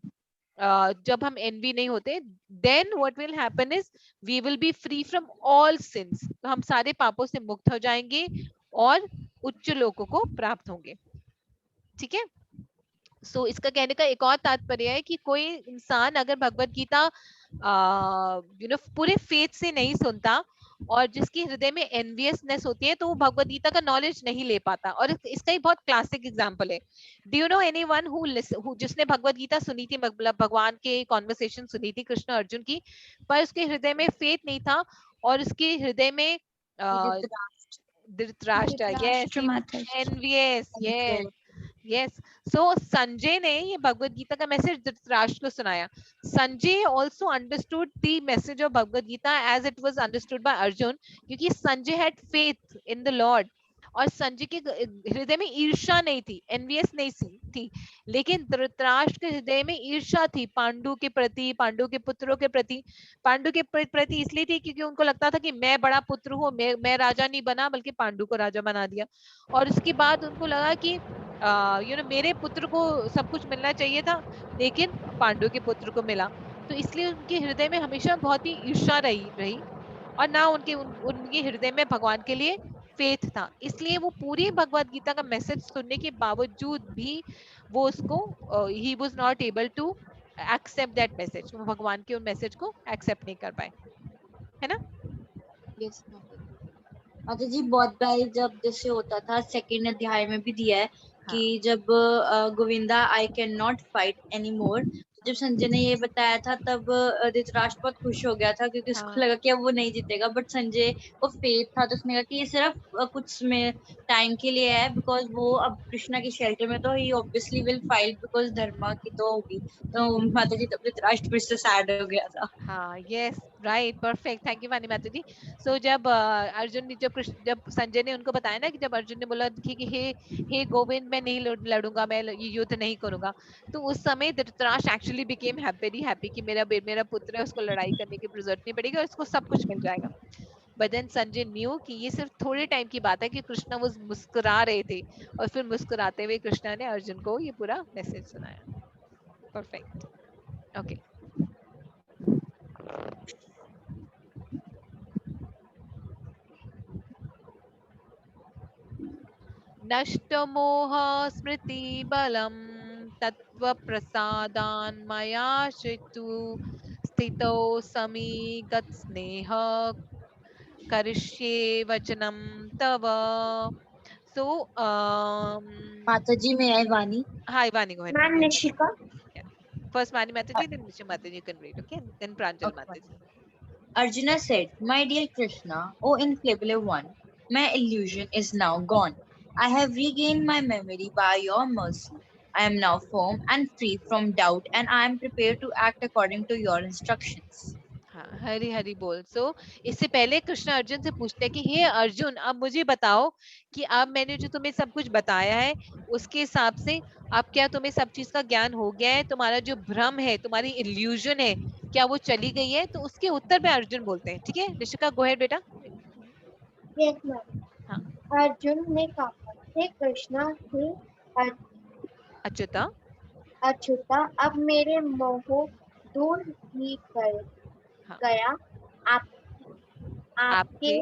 जब हम एनवी नहीं होते, then what will happen is we will be free from all sins. तो हम सारे पापों से मुक्त हो जाएंगे और उच्च लोकों को प्राप्त होंगे. ठीक है. सो इसका कहने का एक और तात्पर्य है कि कोई इंसान अगर भगवत गीता पूरे फेथ से नहीं सुनता और जिसकी हृदय में एनवियसनेस होती है तो वो भगवत गीता का नॉलेज नहीं ले पाता. और इसका ही बहुत क्लासिक एग्जांपल है. Do you know anyone who जिसने भगवत गीता सुनी थी, मतलब भगवान के कॉन्वर्सेशन सुनी थी कृष्ण अर्जुन की, पर उसके हृदय में फेथ नहीं था और उसके हृदय में Dhritarashtra, yes, envious, yes yes. So Sanjay ने ये भगवत गीता का मैसेज धृतराष्ट्र को सुनाया. Sanjay also understood the message of Bhagavad Gita as it was understood by Arjun, क्योंकि Sanjay had faith in the lord और संजय के हृदय में ईर्ष्या नहीं थी, एनवियस नहीं थी, लेकिन धृतराष्ट्र के हृदय में ईर्ष्या थी पांडु के प्रति, पांडु के पुत्रों के प्रति. पांडु के प्रति इसलिए थी क्योंकि उनको लगता था कि मैं बड़ा पुत्र हूँ, मैं राजा नहीं बना बल्कि पांडु को राजा बना दिया. और उसके बाद उनको लगा कि मेरे पुत्र को सब कुछ मिलना चाहिए था लेकिन पांडु के पुत्र को मिला. तो इसलिए उनके हृदय में हमेशा बहुत ही ईर्ष्या रही और ना उनके हृदय में भगवान के लिए फेथ था. इसलिए वो पूरी भगवत गीता का मैसेज सुनने के बावजूद भी वो उसको he was not able to accept that message. वो भगवान के उन मैसेज को एक्सेप्ट नहीं कर पाए, है ना. यस माता जी, बहुत बार जब जैसे होता था, सेकंड अध्याय में भी दिया है कि जब Govinda I can not fight any more, जब संजय ने ये बताया था तब धृतराष्ट्र बहुत खुश हो गया था क्योंकि उसको लगा कि अब वो नहीं जीतेगा. बट संजय को फेथ था तो उसने कहा कि ये सिर्फ कुछ में टाइम के लिए है, बिकॉज वो अब कृष्णा की शेल्टर में तो ही ऑब्वियसली विल फाइट बिकॉज धर्मा की तो होगी. तो माता जी तब धृतराष्ट्र फिर से सैड हो गया था. हाँ, yes, right, perfect, thank you वानी माता जी. सो जब अर्जुन ने जब संजय ने उनको बताया ना कि जब अर्जुन ने बोला कि हे गोविंद मैं नहीं लड़ूंगा, मैं ये युद्ध नहीं करूंगा, तो उस समय Dhritarashtra actually became very happy कि मेरा पुत्र है, उसको लड़ाई करने की जरूरत नहीं पड़ेगी और उसको सब कुछ मिल जाएगा. बट देन संजय न्यू कि ये सिर्फ थोड़े टाइम की बात है कि कृष्णा वो मुस्कुरा रहे थे और फिर मुस्कुराते हुए कृष्णा ने अर्जुन को ये पूरा मैसेज सुनाया. परफेक्ट. ओके. नष्टमोह स्मृति बलम तत्व प्रसादान मया शितु स्थितो समीगत स्नेह करिष्ये वचनम तव. So माता जी may I Vani? Hi Vani, go ahead. Ma'am Nishika. First Vani Mataji, then Nisha Mataji, you can read, okay? Then Pranjal Mataji. Arjuna said, "My dear Krishna, O infallible one, my illusion is now gone. I have regained my memory by your mercy. I am now firm and free from doubt, and I am prepared to act according to your instructions." हाँ, हरी हरी बोल. सो इससे पहले कृष्ण अर्जुन से पूछते हैं कि हे अर्जुन, अब मुझे बताओ कि अब मैंने जो तुम्हें सब कुछ बताया है उसके हिसाब से अब क्या तुम्हें सब चीज का ज्ञान हो गया है? तुम्हारा जो भ्रम है, तुम्हारी इल्यूजन है, क्या वो चली गई है? तो उसके उत्तर में अर्जुन बोलते हैं. ठीक है ऋषिका, गो अहेड बेटा. Yes, ma'am. हाँ. अर्जुन ने कहा, हे कृष्णा, हे अच्युता, अच्युता, अब मेरे मोह दूर ही गया. आपके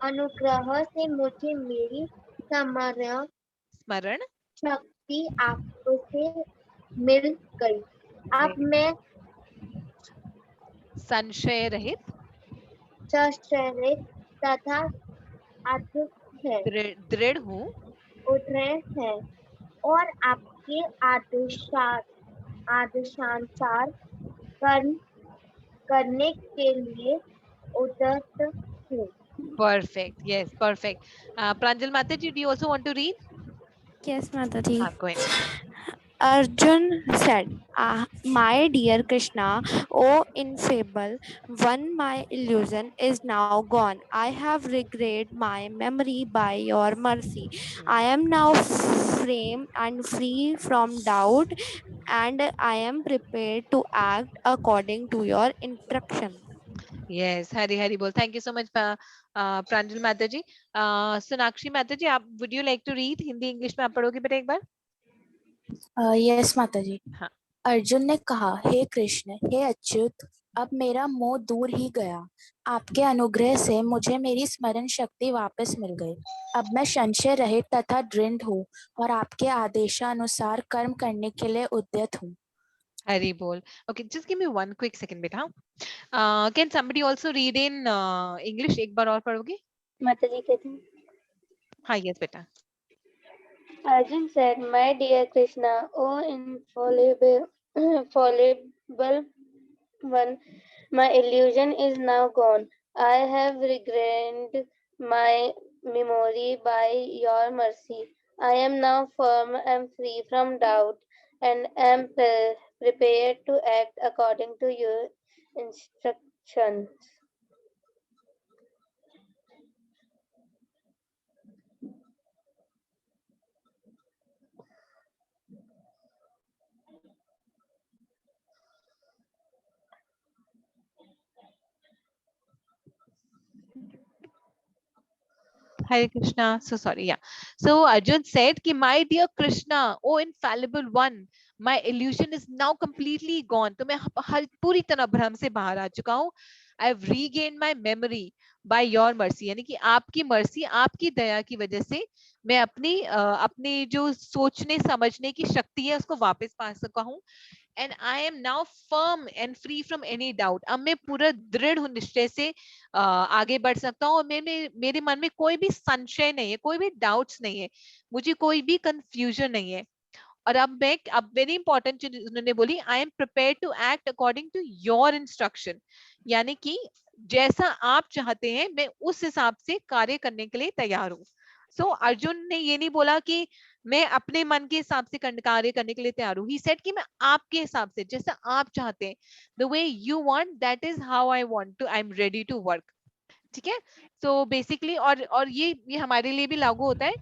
अनुग्रह से मुझे मेरी स्मरण शक्ति आपसे मिल गई. अब मैं संशय रहित सशरीर तथा अथक है, दृढ़ हूँ, उतरे है और आपके आदेशानुसार कर्म करने के लिए उद्यत हूँ। perfect, yes, perfect. Pranjal Mataji, do you also want to read? Yes, Mataji. Go ahead. Arjun said, My dear Krishna, O infallible one, my illusion is now gone. I have regained my memory by your mercy. I am now free and free from doubt, and I am prepared to act according to your instruction. Yes, Hari Hari Bol. Thank you so much, Pranjal Mataji. Sonakshi Mataji, would you like to read? Hindi English में आप पढ़ोगे बेटा एक बार? Yes माता जी। हाँ. अर्जुन ने कहा, हे कृष्ण, हे अच्युत, अब मेरा मोह दूर ही गया। आपके अनुग्रह से मुझे मेरी स्मरण शक्ति वापस मिल गई। अब मैं संशय रहित तथा दृढ़ हूँ और आपके आदेशानुसार कर्म करने के लिए उद्यत हूँ। Hari Bol. Okay, just give me one quick second, beta. Can somebody also read in English? एक बार और पढ़ोगे? माता जी कहते हैं, हाँ, yes, बेटा. Arjun said, My dear Krishna, O infallible one, my illusion is now gone. I have regained my memory by your mercy. I am now firm and free from doubt and am prepared to act according to your instructions. Hare Krishna. So sorry. Yeah. So Arjun said, "Ki my dear Krishna, O infallible one, my illusion is now completely gone. तो मैं पूरी तरह भ्रम से बाहर आ चुका हूँ. I have regained my memory by your mercy. यानी कि आपकी मर्सी, आपकी दया की वजह से मैं अपनी जो सोचने समझने की शक्ति है उसको वापस पा सका हूँ. And I am now firm and free from any doubt. अब मैं पूरा दृढ़ हूँ, निश्चय से आगे बढ़ सकता हूँ और मेरे मन में कोई भी संशय नहीं है, कोई भी डाउट्स नहीं है, मुझे कोई भी कंफ्यूजन नहीं है. और अब वेरी इंपॉर्टेंट चीज उन्होंने बोली, I am prepare to act according to your instruction. यानी कि जैसा आप चाहते हैं मैं उस हिसाब से कार्य करने के लिए तैयार हूँ. सो अर्जुन ने ये नहीं बोला कि मैं अपने मन के हिसाब से कार्य करने के लिए तैयार हूँ. ही सेड कि मैं आपके हिसाब से, जैसा आप चाहते हैं, the way you want, that is how I want to, I am ready to work. ठीक है. सो बेसिकली और ये हमारे लिए भी लागू होता है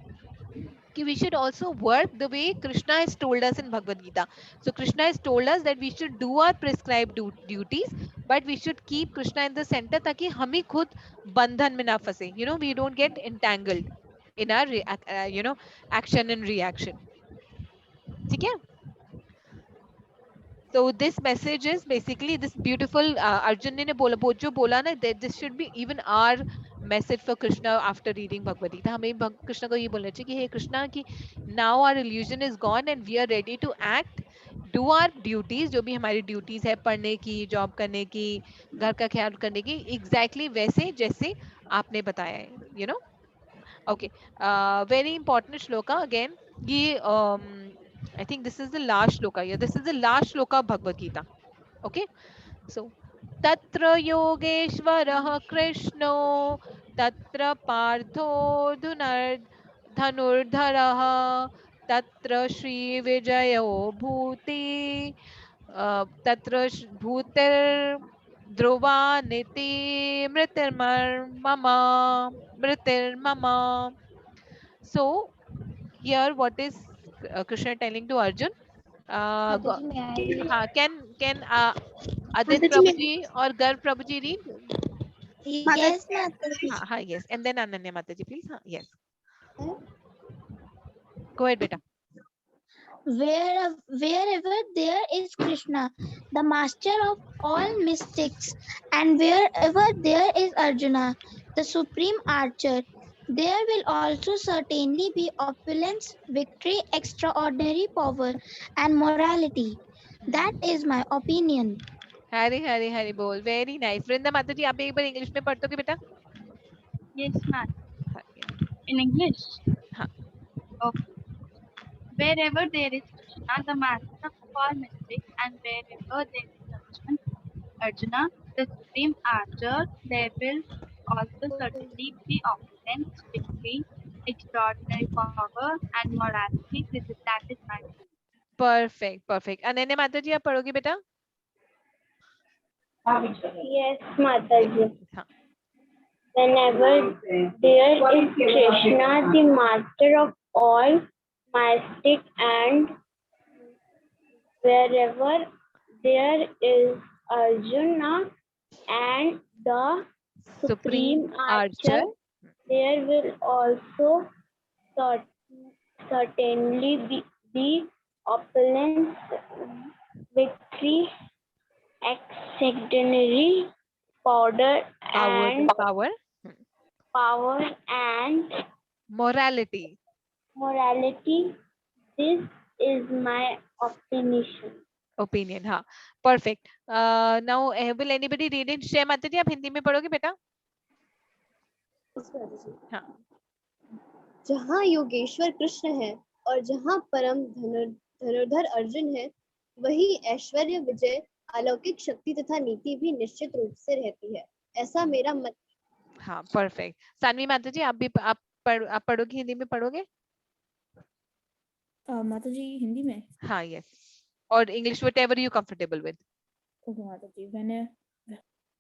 कि we should also work the way Krishna has told us in Bhagavad Gita. So Krishna has told us that we should do our prescribed duties, but we should keep Krishna in the center ताकि हम ही खुद बंधन में ना फंसे. You know, we don't get entangled in our action and reaction. ठीक है. So this message is basically this beautiful Arjun ने जो बोला ना, that this should be even our message for Krishna after reading Bhagavad Gita. हमें कृष्ण को ये बोलना चाहिए कि हे कृष्णा कि now our illusion is gone and we are ready to act, do our duties, जो भी हमारी duties है, पढ़ने की, जॉब करने की, घर का ख्याल करने की, exactly वैसे जैसे आपने बताया है. You know. Okay. Very important shloka again. ये I think this is the last shloka. Yeah, this is the last shloka of Bhagavad Gita. Okay. So तत्र योगेश्वरः कृष्णो तत्र पार्थो धनुर्धरः तत्र श्रीविजयो भूति तत्र भूतिर्ध्रुवा नीति मृतिर्मम. So here what is Krishna telling to Arjun? Can Adit Prabhuji or Garv Prabhuji read? Yes, Mataji. Yes. And then Ananya Mataji, please. Yes. Go ahead, beta. Wherever there is Krishna, the master of all mystics, and wherever there is Arjuna, the supreme archer, there will also certainly be opulence, victory, extraordinary power, and morality. That is my opinion. Hare Hare Hare बोल, very nice. वृंदा माता जी आप भी एक बार English में पढ़ दोगे बेटा? Yes, ma'am. हाँ, In English. हाँ। Okay. Wherever there is Krishna, the master of all mystics, and wherever there is Arjuna, the supreme archer, there will also certainly be opulence, victory, extraordinary power, and morality. That is my view. Perfect perfect. Ananya माता जी आप पढ़ोगे बेटा? Yes, Mataji. हाँ। Whenever there is Krishna, the master of all mystic, and wherever there is Arjuna and the Supreme supreme Archer, archer, there will also certainly be opulence, victory, extraordinary powder, and power, power and morality. morality. This is my opinion. हाँ, perfect. Now will anybody read it? Shreya माता जी आप हिंदी में पढ़ोगे बेटा? हाँ। जहाँ योगेश्वर कृष्ण है और जहाँ परम धनुर्धर अर्जुन है, वही ऐश्वर्य, विजय, अलौकिक शक्ति तथा नीति भी निश्चित रूप से रहती है। ऐसा मेरा मत। हाँ, परफेक्ट। सानवी माता जी आप भी आप पढ़ोगे, हिंदी में पढ़ोगे? माता जी हिंदी में? हाँ, यस। और English, whatever you comfortable with. Okay, माता जी।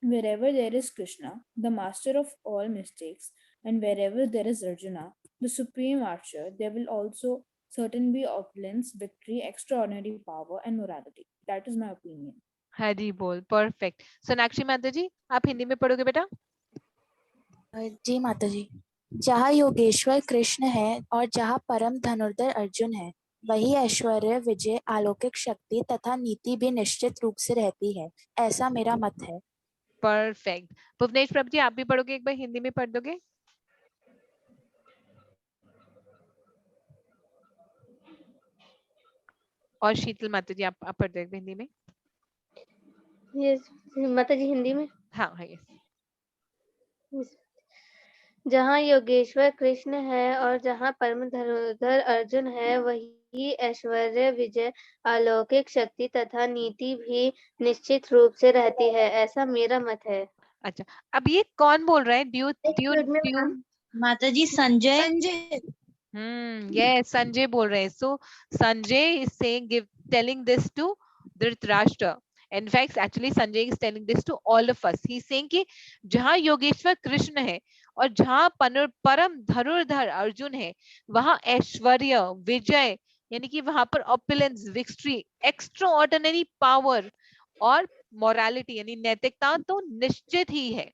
Wherever there is Krishna, the master of all mystics, and wherever there is Arjuna, the supreme archer, there will also certainly be opulence, victory, extraordinary power, and morality. That is my opinion. हरी बोल, perfect. Sonakshi माता जी आप हिंदी में पढ़ोगे बेटा? जी माता जी। जहाँ योगेश्वर कृष्ण है और जहाँ परम धनुर्धर अर्जुन है, वही ऐश्वर्य, विजय, अलौकिक शक्ति तथा नीति भी निश्चित रूप से रहती है। ऐसा मेरा मत है। परफेक्ट। भुवनेश प्रभु जी आप भी पढ़ोगे, एक बार हिंदी में पढ़ दोगे? और शीतल माता जी आप पढ़ दोगे हिंदी में? यस माता जी हिंदी में? हाँ हाँ यस। जहाँ योगेश्वर कृष्ण है और जहाँ परम धनुर्धर अर्जुन है, वही ऐश्वर्य, विजय, अलौकिक शक्ति तथा नीति भी निश्चित रूप से रहती है। ऐसा मेरा मत है। अच्छा, अब ये कौन बोल रहा है? ड्यू माता जी संजय। yes, संजय बोल रहे हैं। So Sanjay is saying, telling this to Dhritarashtra. In fact, actually Sanjay is telling this to all of us. He's saying कि जहाँ योगेश्वर कृष्ण है और जहाँ परम धनुर्धर अर्जुन है, वहाँ ऐश्वर्य, विजय, यानी कि वहां पर ऑपुलेंस, विक्ट्री, एक्स्ट्राऑर्डिनरी पावर और मोरालिटी यानी नैतिकता तो निश्चित ही है।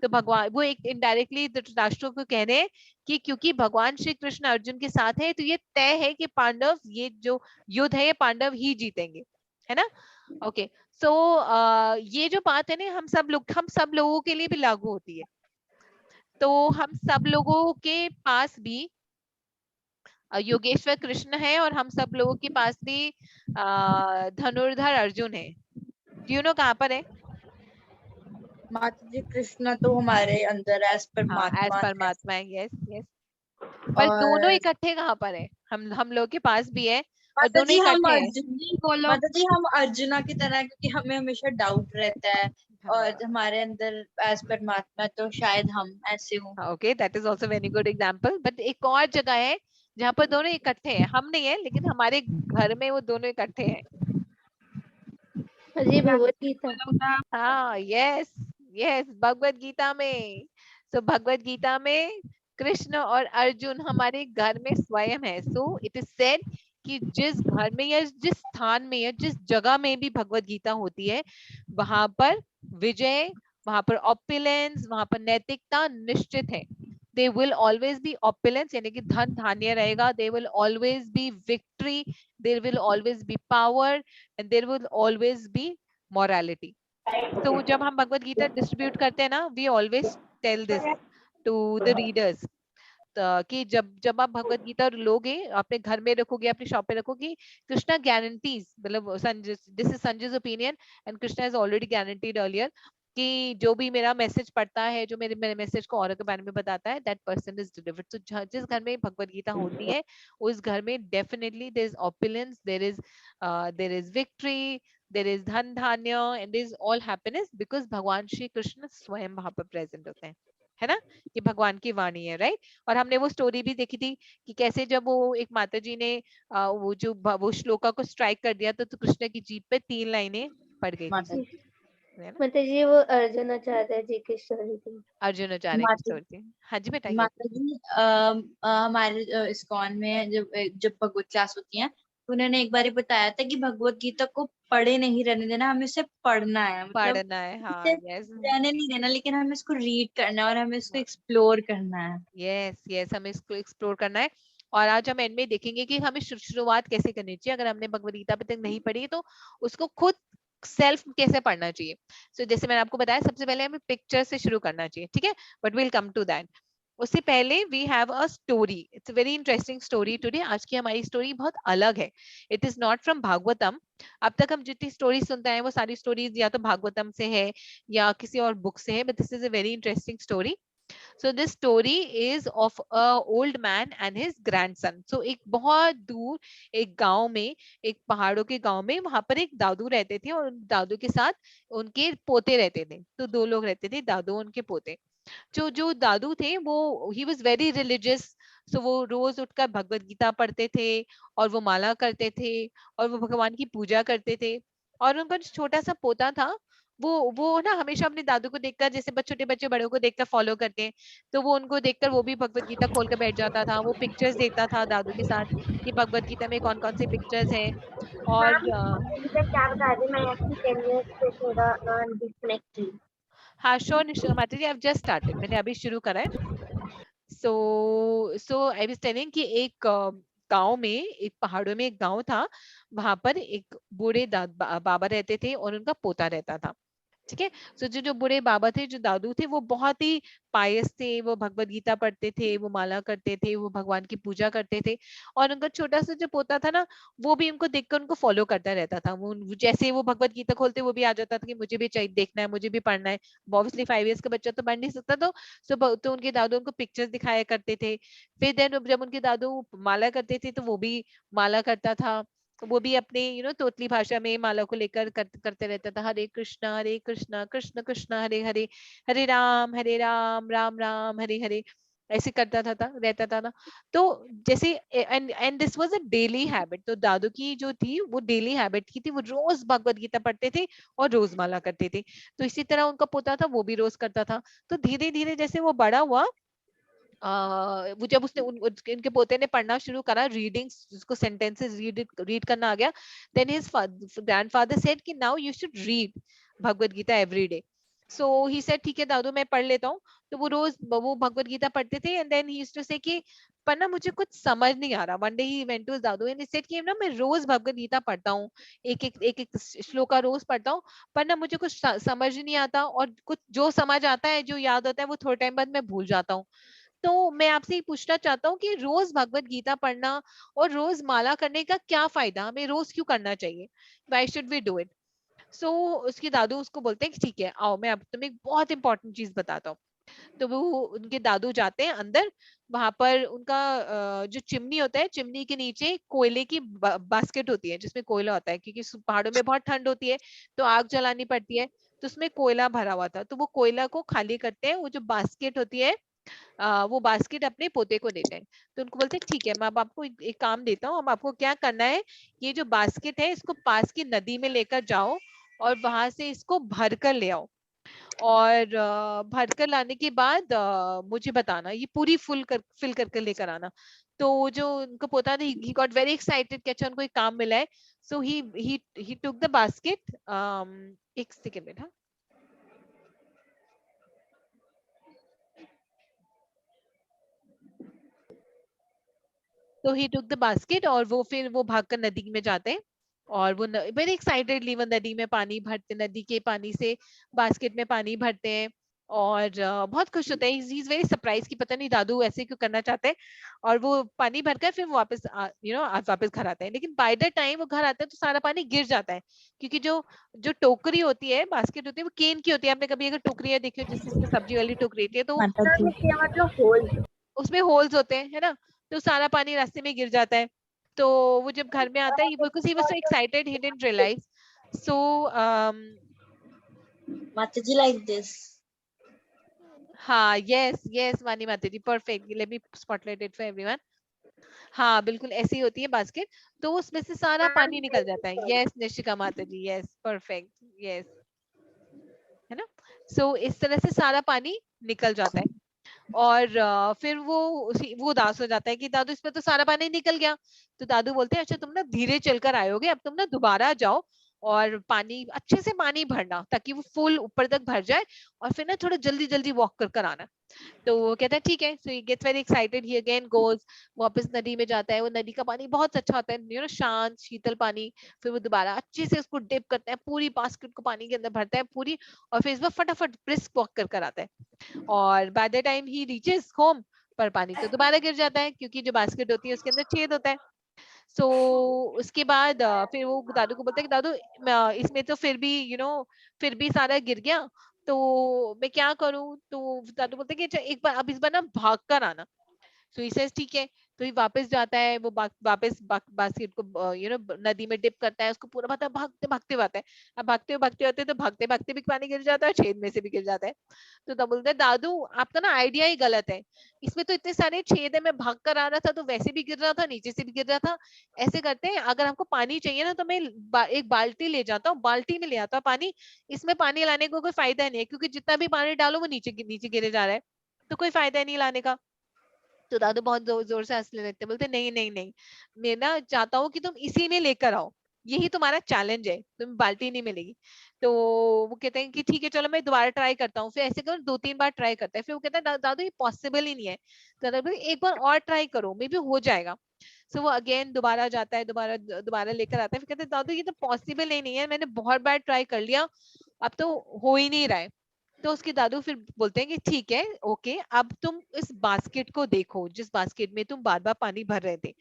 तो भगवान वो एक इनडायरेक्टली धृतराष्ट्र को कह रहे हैं कि क्योंकि भगवान श्री कृष्ण अर्जुन के साथ है, तो ये तय है कि पांडव, ये जो युद्ध है ये पांडव ही जीतेंगे, है ना? ओके, सो ये जो बात है ना, हम सब लोगों के लिए भी लागू होती है। तो हम सब लोगों के पास भी योगेश्वर कृष्ण है और हम सब लोगों के पास भी धनुर्धर अर्जुन है। डू यू नो कहाँ पर है? माता जी कृष्ण तो हमारे अंदर एज परमात्मा है। यस यस, पर दोनों इकट्ठे कहाँ पर है? हम लोग के पास भी है और दोनों इकट्ठे हैं। माता जी हम अर्जुना की तरह, क्योंकि हमें हमेशा डाउट रहता है और हमारे अंदर एज परमात्मा, तो शायद हम ऐसे हो। Okay, that is also very good example. But एक और जगह है जहाँ पर दोनों इकट्ठे हैं, हम नहीं है लेकिन हमारे घर में वो दोनों इकट्ठे हैं। जी भगवत गीता। हाँ यस यस, भगवत गीता में। तो भगवत गीता में कृष्ण और अर्जुन हमारे घर में स्वयं है। सो इट इज सेड कि जिस घर में या जिस स्थान में या जिस जगह में भी भगवत गीता होती है, वहां पर विजय, वहां पर ऑपुलेंस, वहां पर नैतिकता निश्चित है। They will always be opulence, यानी कि धन धान्य रहेगा। There will always be victory, there will always be power, and there will always be morality. तो जब हम भगवत गीता डिस्ट्रीब्यूट करते हैं ना, we always tell this to the readers कि जब आप भगवत गीता लोगे, अपने घर में रखोगे, अपनी शॉप पे रखोगे, कृष्णा गारंटीज, मतलब this is Sanjay's opinion and Krishna is already guaranteed earlier, कि जो भी मेरा मैसेज पढ़ता है, जो मेरे मैसेज को औरों के बारे में बताता है, दैट पर्सन इज डिलीवर्ड। तो जिस घर में भगवत गीता होती है उस घर में definitely there is opulence, there is victory, there is धन धान्य and there is all happiness, because भगवान श्री कृष्ण स्वयं वहां पर प्रेजेंट होते हैं, है ना। ये भगवान की वाणी है, राइट। और हमने वो स्टोरी भी देखी थी कि कैसे जब वो एक माता जी ने वो श्लोका को स्ट्राइक कर दिया तो कृष्ण की जीभ पे 3 लाइनें पड़ गई थी, है ना। माता जी वो अर्जुन आचार्य जी की स्टोरी थी। अर्जुन आचार्य की स्टोरी थी। हाँ जी बेटा, ये माता जी हमारे इस्कॉन में जब जब भगवत क्लास होती है तो उन्होंने एक बार बताया था कि भगवत गीता को पढ़े नहीं रहने देना, हमें इसे पढ़ना है, मतलब पढ़ना है। हाँ, इसे यस रहने नहीं देना, लेकिन हमें इसको रीड करना है और हमें इसको एक्सप्लोर करना है। यस यस, हमें इसको एक्सप्लोर करना है। और आज हम एंड में देखेंगे कि हमें शुरुआत कैसे करनी चाहिए, अगर हमने भगवत गीता अभी तक नहीं पढ़ी तो उसको खुद सेल्फ कैसे पढ़ना चाहिए। सो जैसे मैंने आपको बताया, सबसे पहले हमें पिक्चर से शुरू करना चाहिए, ठीक है, but will come to that. उससे पहले we have a story, it's a very interesting story today. आज की हमारी स्टोरी बहुत अलग है, इट इज नॉट फ्रॉम भागवतम। अब तक हम जितनी स्टोरी सुनते हैं वो सारी स्टोरीज या तो भागवतम से है या किसी और बुक से है, but this is a very interesting story. So this story is of a old man and his grandson. So एक बहुत दूर एक गांव में, एक पहाड़ों के गांव में, वहां पर एक दादू रहते थे और दादू के साथ उनके पोते रहते थे। तो 2 लोग रहते थे, दादू उनके पोते। जो दादू थे वो ही वॉज वेरी रिलीजियस। सो वो रोज उठकर भगवत गीता पढ़ते थे और वो माला करते थे और वो भगवान की पूजा करते थे। और उनका जो छोटा सा पोता था वो ना हमेशा अपने दादू को देखकर, जैसे छोटे बच्चे बड़ों को देखकर फॉलो करते हैं, तो वो उनको देखकर वो भी भगवत गीता खोल कर बैठ जाता था। वो पिक्चर्स देखता था दादू के साथ कि भगवत गीता में कौन कौन से पिक्चर्स हैं। और क्या बता रही, मैं एक्चुअली 10 मिनट्स से थोड़ा डिस्कनेक्ट। हाँ श्योर निश्चय माता जी, आई जस्ट स्टार्टेड, मैंने अभी शुरू करा है। सो आई वाज टेलिंग कि एक गांव में, एक पहाड़ों में एक गांव था, वहां पर एक बूढ़े बाबा रहते थे और उनका पोता रहता था, ठीक है। सो जो बूढ़े बाबा थे, जो दादू थे, वो बहुत ही पायस थे, वो भगवत गीता पढ़ते थे, वो माला करते थे, वो भगवान की पूजा करते थे। और उनका छोटा सा जो पोता था ना, वो भी उनको देखकर उनको फॉलो करता रहता था। वो जैसे वो भगवत गीता खोलते वो भी आ जाता था कि मुझे भी चाहिए, देखना है, मुझे भी पढ़ना है। ऑब्वियसली 5 इयर्स का बच्चा तो पढ़ नहीं सकता, तो उनके दादू उनको पिक्चर्स दिखाया करते थे। फिर देन जब उनके दादू माला करते थे तो वो भी माला करता था। वो भी अपने तोतली भाषा में माला को लेकर करते रहता था, हरे कृष्णा कृष्ण कृष्ण हरे हरे, हरे राम राम राम हरे हरे, ऐसे करता था रहता था ना। तो जैसे and this was a daily habit. तो दादू की जो थी वो डेली हैबिट की थी, वो रोज भगवत गीता पढ़ते थे और रोज माला करते थे। तो इसी तरह उनका पोता था, वो भी रोज करता था। तो धीरे धीरे जैसे वो बड़ा हुआ, वो जब उसने इनके पोते ने पढ़ना शुरू करा, रीडिंग, उसको सेंटेंसेस रीड करना आ गया, देन हिज ग्रैंडफादर सेड कि now you should read Bhagavad Gita every day. So he said ठीक है दादू, मैं पढ़ लेता हूँ। तो वो रोज वो भगवत गीता पढ़ते थे and then he used to say कि पर ना मुझे कुछ समझ नहीं आ रहा। One day he went to his दादू एंड ही सेड कि ना मैं रोज भगवत गीता पढ़ता हूँ, एक श्लोका रोज पढ़ता हूँ, पर ना मुझे कुछ समझ नहीं आता, और कुछ जो समझ आता है, जो याद होता है, वो थोड़े टाइम बाद मैं भूल जाता हूँ। तो मैं आपसे ये पूछना चाहता हूँ कि रोज भगवत गीता पढ़ना और रोज माला करने का क्या फायदा, हमें रोज क्यों करना चाहिए, why should we do it. So उसके दादू उसको बोलते हैं कि ठीक है आओ, मैं अब तुम्हें एक बहुत इंपॉर्टेंट चीज बताता हूँ। तो वो उनके दादू जाते हैं अंदर, वहां पर उनका जो चिमनी होता है, चिमनी के नीचे कोयले की बास्केट होती है जिसमें कोयला होता है, क्योंकि पहाड़ों में बहुत ठंड होती है तो आग जलानी पड़ती है। तो उसमें कोयला भरा हुआ था, तो वो कोयला को खाली करते हैं, वो जो बास्केट होती है वो बास्केट अपने पोते को देते हैं। तो उनको बोलते हैं ठीक है, मैं अब आपको एक काम देता हूँ, अब आपको क्या करना है, ये जो बास्केट है इसको पास की नदी में लेकर जाओ और वहां से इसको भर कर ले आओ। और भर कर लाने के बाद मुझे बताना, ये पूरी फिल करके लेकर आना। तो जो उनको पोता था, ही गॉट वेरी एक्साइटेड कि अच्छा उनको एक काम मिला है। So he took the basket, एक सेकंड में। तो ही टुक द बास्केट और वो फिर वो भागकर नदी में जाते हैं और वो वेरी एक्साइटेडली वो नदी में पानी भरते, नदी के पानी से बास्केट में पानी भरते हैं और बहुत खुश होता है, ही इज वेरी सरप्राइज कि पता नहीं दादू ऐसे क्यों करना चाहते हैं, और वो पानी भरकर फिर वो वापस वापस घर आते हैं। लेकिन बाय द टाइम वो घर आते हैं तो सारा पानी गिर जाता है, क्योंकि जो जो टोकरी होती है, बास्केट होती है, वो केन की होती है। आपने कभी अगर टोकरियां देखी हो जिसमें सब्जी वाली टोकरी होती है, तो माता जी मतलब होल। उसमें होल्स होते हैं, है ना, तो सारा पानी रास्ते में गिर जाता है। तो वो जब घर में आता है, because he was so excited, he didn't realise. So माता जी लाइक दिस। हाँ, यस यस वानी माता जी, perfect, let me spotlight it for everyone. हाँ बिल्कुल ऐसी ही होती है बास्केट, तो उसमें से सारा पानी निकल जाता है। यस निशिका माता जी, यस परफेक्ट, यस, है ना। सो इस तरह से सारा पानी निकल जाता है। और फिर वो उदास हो जाता है कि दादू इसमें तो सारा पानी निकल गया। तो दादू बोलते हैं अच्छा तुम ना धीरे चलकर आयोगे, अब तुम ना दोबारा जाओ और पानी अच्छे से पानी भरना, ताकि वो फुल ऊपर तक भर जाए, और फिर ना थोड़ा जल्दी जल्दी वॉक कर कर आना। तो वो कहता है ठीक है। So he gets very excited, he again goes, वापस नदी में जाता है। वो नदी का पानी बहुत अच्छा होता है, शांत शीतल पानी। फिर वो दोबारा अच्छे से उसको डिप करता है, पूरी बास्केट को पानी के अंदर भरता है पूरी, और फिर इस बार फटाफट ब्रिस्क वॉक कर कर आता है। और by the time he reaches home, पर पानी तो दोबारा गिर जाता है, क्योंकि जो बास्केट होती है उसके अंदर छेद होता है। सो उसके बाद फिर वो दादू को बोलता है कि दादू इसमें तो फिर भी फिर भी सारा गिर गया, तो मैं क्या करूं। तो दादू बोलते हैं कि अच्छा एक बार, अब इस बार ना भाग कर आना। सो ही सेज ठीक है। तो ये वापस जाता है, वो वापस बास्केट को नदी में डिप करता है, उसको पूरा भागता भागते भागते आता है। अब भागते होते तो भागते भागते भी पानी गिर जाता है, छेद में से भी गिर जाता है। तो तब बोलते हैं दादू आपका ना आइडिया ही गलत है, इसमें तो इतने सारे छेद है, मैं भाग कर आ रहा था तो वैसे भी गिर रहा था, नीचे से भी गिर रहा था। ऐसे करते हैं, अगर आपको पानी चाहिए ना तो मैं एक बाल्टी ले जाता हूँ, बाल्टी में ले आता हूँ पानी। इसमें पानी लाने को कोई फायदा नहीं है, क्योंकि जितना भी पानी डालो वो नीचे नीचे गिरे जा रहा है, तो कोई फायदा नहीं लाने का। तो दादू बहुत जोर जोर से हंसने लगते, बोलते नहीं नहीं नहीं, मैं ना चाहता हूँ कि तुम इसी में लेकर आओ, यही तुम्हारा चैलेंज है, तुम्हें बाल्टी नहीं मिलेगी। तो वो कहते हैं कि ठीक है चलो मैं दोबारा ट्राई करता हूँ। फिर ऐसे करो 2-3 बार ट्राई करता है, फिर वो कहता है दादू ये पॉसिबल ही नहीं है। तो दादू बोलते, एक बार और ट्राई करो, मे बी हो जाएगा। सो वो अगेन दोबारा जाता है, दोबारा दोबारा लेकर आता है। फिर कहते हैं दादू ये तो पॉसिबल ही नहीं है, मैंने बहुत बार ट्राई कर लिया, अब तो हो ही नहीं रहा है। तो उसके दादू फिर बोलते हैं कि ठीक है ओके, अब तुम इस बास्केट को देखो जिस बास्केट में तुम बार बार पानी भर रहे थे।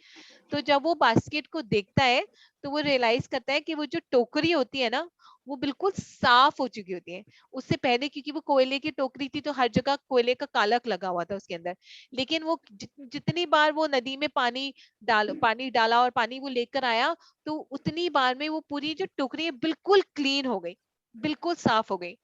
तो जब वो बास्केट को देखता है, तो वो रियलाइज करता है कि वो जो टोकरी होती है ना, वो बिल्कुल साफ हो चुकी होती है। उससे पहले क्योंकि वो कोयले की टोकरी थी, तो हर जगह कोयले का कालक लगा हुआ था उसके अंदर। लेकिन वो जितनी बार वो नदी में पानी डाला और पानी वो लेकर आया, तो उतनी बार में वो पूरी जो टोकरी है बिल्कुल क्लीन हो गई, बिल्कुल साफ हो गई।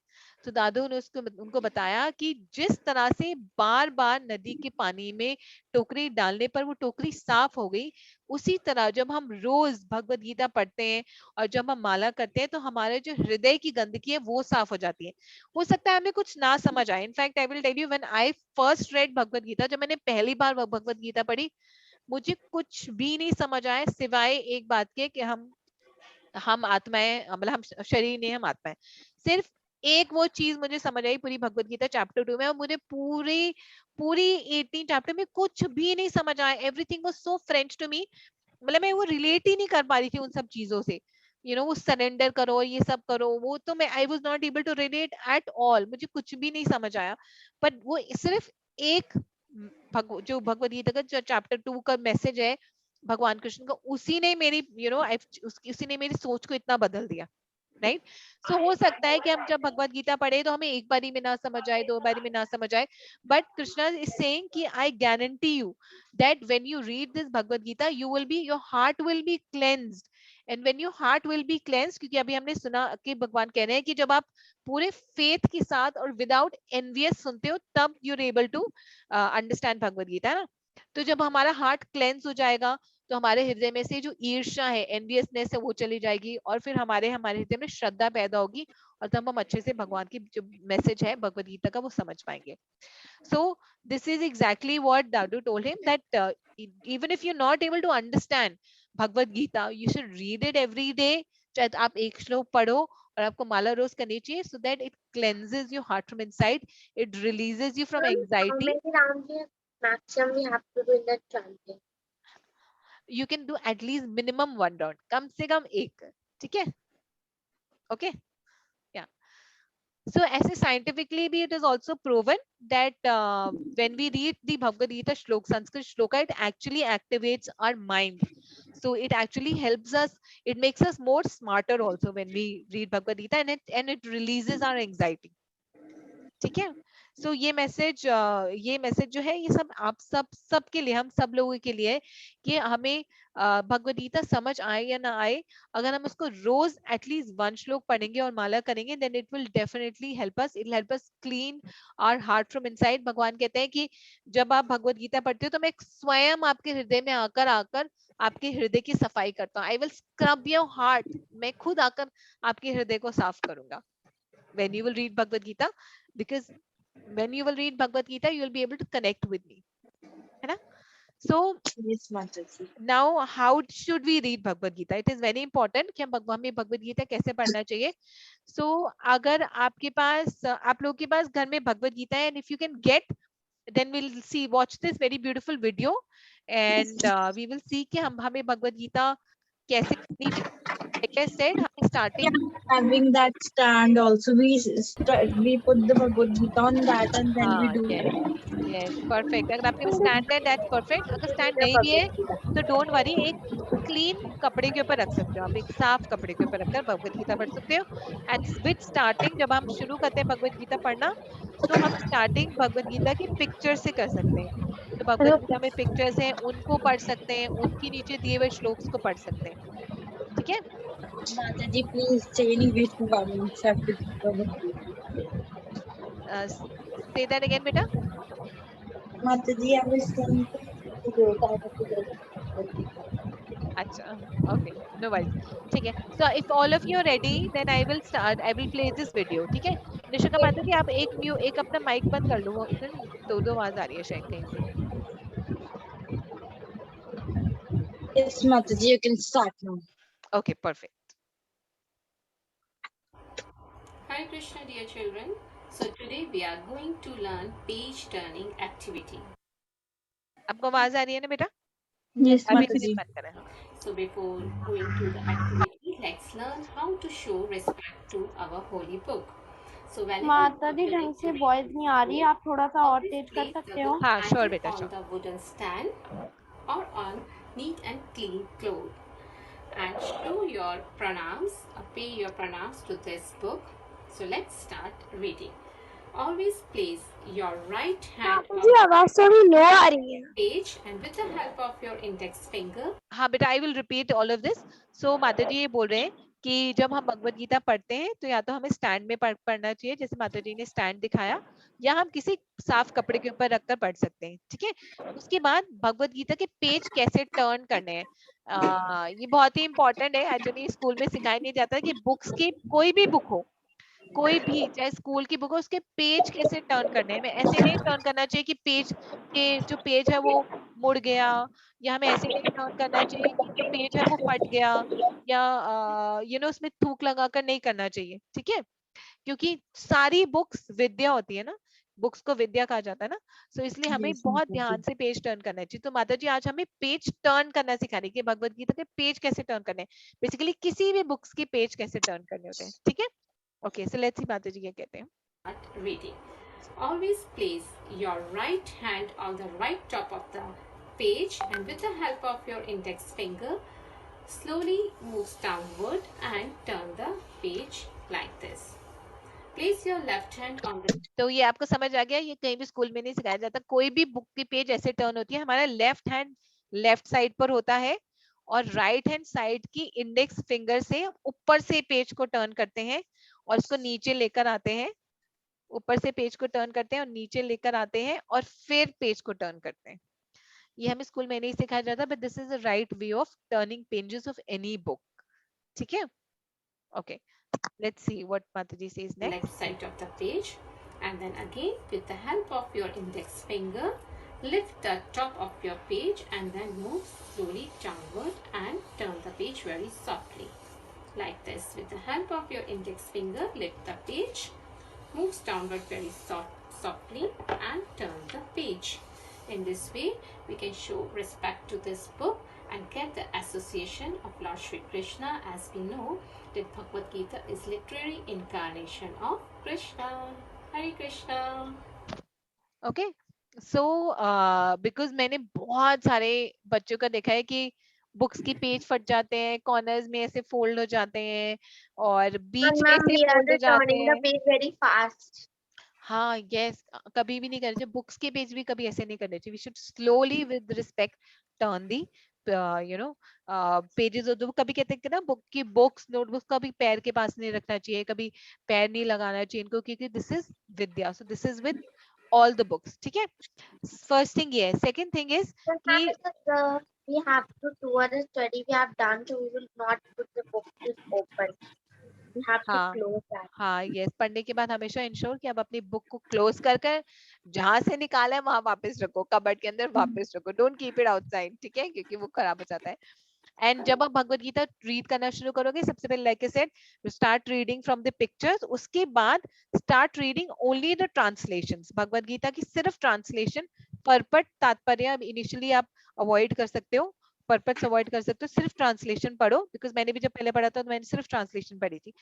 तो दादू ने उनको बताया कि जिस तरह से बार बार नदी के पानी में टोकरी डालने पर वो टोकरी साफ हो गई, उसी तरह जब हम रोज भगवत गीता पढ़ते हैं और जब हम माला करते हैं, तो हमारे जो हृदय की गंदगी है वो साफ हो जाती है। हो सकता है हमें कुछ ना समझ आए, in fact I will tell you, when I first read Bhagavad Gita, जब मैंने पहली बार भगवत गीता पढ़ी, मुझे कुछ भी नहीं समझ आया, सिवाय एक बात के कि हम आत्माएं, मतलब हम शरीर नहीं, हम आत्माएं। सिर्फ एक वो चीज मुझे समझ आई पूरी भगवत गीता चैप्टर 2 में, और मुझे पूरी पूरी 18 चैप्टर में कुछ भी नहीं समझ आया। Everything was so French to me, मतलब मैं वो रिलेट ही नहीं कर पा रही थी उन सब चीजों से। वो सरेंडर करो, ये सब करो, वो तो मैं I was not able to relate at all, मुझे कुछ भी नहीं समझ आया। बट वो सिर्फ एक जो भगवत गीता का जो चैप्टर 2 का मैसेज है भगवान कृष्ण का, उसी ने मेरी उसी ने मेरी सोच को इतना बदल दिया, राइट। सो हो सकता है कि हम जब भगवत गीता पढ़े तो हमें एक बारी में ना समझ आए, 2 बारी में ना समझ आए, बट कृष्णा इज सेइंग कि I guarantee you that when you read this Bhagavad Gita, your heart will be cleansed, and when your heart will be cleansed, क्योंकि अभी हमने सुना कि भगवान कह रहे हैं कि जब आप पूरे फेथ के साथ और विदाउट एनवियस सुनते हो, तब you're able to understand Bhagavad Gita, ना। तो जब हमारा हार्ट क्लेंस हो जाएगा, तो हमारे हृदय में से जो ईर्ष्या है, एनवियसनेस है, वो चली जाएगी, और फिर हमारे हृदय में श्रद्धा पैदा होगी, और तब हम अच्छे से भगवान की जो मैसेज है भगवद गीता का, वो समझ पाएंगे। So this is exactly what Dadu told him, that even if you're not able to understand Bhagavad Gita, you should read it every day. चाहे आप एक श्लोक पढ़ो और आपको माला रोज करनी चाहिए, so that it cleanses your heart from inside, it releases you from How anxiety. many rounds maximum we have to do in that chanting? You can do at least minimum 1 round, कम से कम एक, ठीक है, okay, या So ऐसे scientifically भी it is also proven that when we read the Bhagavad Gita shloka, Sanskrit shloka, it actually activates our mind. So it actually helps us, it makes us more smarter also when we read Bhagavad Gita, and it releases our anxiety. ठीक है. सो ये message जो है ये सब आप सबके लिए, हम सब लोगों के लिए है कि हमें भगवद गीता समझ आए या ना आए, अगर हम उसको रोज एटलीस्ट 1 श्लोक पढ़ेंगे और माला करेंगे, then it will definitely help us, it will help us clean our heart from inside. भगवान कहते हैं कि जब आप भगवद गीता पढ़ते हो तो मैं स्वयं आपके हृदय में आकर आपके हृदय की सफाई करता हूँ. I will scrub your heart, मैं खुद आकर आपके हृदय को साफ करूंगा. When you will read Bhagavad Gita, because when you will read Bhagavad Gita, you will be able to connect with me, है ना? So Yes, Mataji. now how should we read Bhagavad Gita? It is very important कि हमें भगवद गीता कैसे पढ़ना चाहिए. So अगर आपके पास, आप लोगों के पास घर में भगवद गीता है, and if you can get, then we'll see, watch this very beautiful video, and we will see कि हमें भगवद गीता कैसे पढ़नी चाहिए. Like I said, हमें starting Having that stand also, we put the Bhagavad Gita on that and then we do. yes, perfect. अगर आपके पास stand है, that's perfect. अगर स्टैंड नहीं भी है तो डोंट वरी, एक क्लीन कपड़े के ऊपर रख सकते हो आप, एक साफ कपड़े के ऊपर रखकर भगवद गीता पढ़ सकते हो. एंड विद स्टार्टिंग, जब हम शुरू करते हैं भगवद गीता पढ़ना, तो हम स्टार्टिंग भगवद गीता की पिक्चर से कर सकते हैं. तो भगवद गीता में पिक्चर्स हैं, उनको पढ़ सकते हैं, उनके नीचे दिए हुए श्लोक्स को पढ़ सकते हैं. ठीक है. Mataji, please say in English to government chapter. Say that again, beta. Mataji, I was saying to go to अच्छा, okay, no worries. ठीक है. So if all of you are ready, then I will start. I will play this video. ठीक है. निशिका माता जी, आप एक अपना mic बंद कर लो, दो आवाज आ रही है शायद कहीं से. Yes, Mataji, you can start now. Okay, perfect. Hi Krishna, dear children. So today we are going to learn page turning activity. आपको आवाज आ रही है ना बेटा? Yes, अभी Mataji. बंद करें. So before going to the activity, let's learn how to show respect to our holy book. So whenever माता दी ढंग से वॉइस नहीं आ रही, आप थोड़ा सा और तेज कर सकते हो? हाँ, sure बेटा, on sure. the wooden stand or on neat and clean cloth, and show your pranams, pay your pranams to this book. So let's start reading. Always place your right hand on जी आवाज थोड़ी लो आ रही है. page and with the help of your index finger. हाँ बेटा, I will repeat all of this. So माता जी ये बोल रहे हैं कि जब हम भगवद गीता पढ़ते हैं तो या तो हमें स्टैंड में पढ़ना चाहिए, जैसे माता जी ने स्टैंड दिखाया, या हम किसी साफ कपड़े के ऊपर रखकर पढ़ सकते हैं. ठीक है. उसके बाद भगवद गीता के पेज कैसे टर्न करने हैं, ये बहुत ही इंपॉर्टेंट है. एक्चुअली स्कूल में सिखाया नहीं जाता कि बुक्स की, कोई भी बुक हो, कोई भी चाहे स्कूल की बुक हो, उसके पेज कैसे टर्न करने हैं. हमें ऐसे नहीं टर्न करना चाहिए कि पेज के जो पेज है वो मुड़ गया, या हमें ऐसे नहीं टर्न करना चाहिए कि जो पेज है वो फट गया, या उसमें थूक लगाकर नहीं करना चाहिए. ठीक है. क्योंकि सारी बुक्स विद्या होती है ना, बुक्स को विद्या कहा जाता है ना. सो इसलिए हमें Yes, बहुत Mataji. ध्यान से पेज टर्न करना चाहिए. तो माता जी आज हमें पेज टर्न करना सिखा रही है कि भगवद गीता के पेज कैसे टर्न करने हैं, बेसिकली किसी भी बुक्स के पेज कैसे टर्न करने होते हैं. ठीक है. Okay, so let's see माता जी क्या कहते हैं. Start reading. Always place your right hand on the right top of the page and with the help of your index finger, slowly move downward and turn the page like this. Place your left hand on the तो ये आपको समझ आ गया, ये कहीं भी school में नहीं सिखाया जाता. कोई भी बुक की पेज ऐसे टर्न होती है, हमारा लेफ्ट हैंड लेफ्ट साइड पर होता है और राइट हैंड साइड की इंडेक्स फिंगर से ऊपर से पेज को टर्न करते हैं और इसको नीचे लेकर आते हैं. ऊपर से पेज को टर्न करते हैं और नीचे लेकर आते हैं और फिर पेज को टर्न करते हैं. ये हमें स्कूल में नहीं सिखाया जाता, but this is the right way of turning pages of any book. ठीक है. ओके, लेट्स सी व्हाट माताजी says left next. side of the page, and then again with the help of your index finger, lift the top of your page and then move slowly downward and turn the page very softly like this. With the help of your index finger, lift the page, moves downward very softly and turn the page. In this way we can show respect to this book and get the association of Lord Shri Krishna. As we know that Bhagavad Gita is literary incarnation of Krishna. Hare Krishna. Okay so because मैंने बहुत सारे बच्चों का देखा है कि books की page फट जाते हैं, कॉर्नर्स में ऐसे फोल्ड हो जाते हैं और बीच में से फोल्ड हो जाते हैं। page very fast. हाँ यस, कभी भी नहीं करना चाहिए, बुक्स के पेज भी कभी ऐसे नहीं करने चाहिए। We should slowly with respect turn the you know pages. तो कभी कहते हैं कि ना बुक की बुक्स नोटबुक्स कभी पैर के पास नहीं रखना चाहिए, कभी पैर नहीं लगाना चाहिए इनको, क्योंकि this is Vidya, so this is with all the books, ठीक है। फर्स्ट थिंग ये है। सेकंड थिंग इज कि We have to do the study we have done, so we will not put the book open. We have to हाँ close that. हाँ yes, पढ़ने के बाद हमेशा इंश्योर कि आप अपनी बुक को क्लोज कर कर जहां से निकाला है वहां वापस रखो, कबर्ड के अंदर वापस रखो, डोंट कीप इट आउटसाइड, ठीक है, क्योंकि वो खराब हो जाता है। एंड जब आप भगवत गीता रीड करना शुरू करोगे, सबसे पहले like I said start reading from the pictures, उसके बाद start reading only the translations. Bhagavad Gita की सिर्फ ट्रांसलेशन, परपट तात्पर्य इनिशियली आप अवॉइड कर सकते हो, पर्पस अवॉइड कर सकते हो, सिर्फ ट्रांसलेशन पढ़ो। बिकॉज मैंने भी जब पहले पढ़ा था तो मैंने सिर्फ ट्रांसलेशन पढ़ी थी।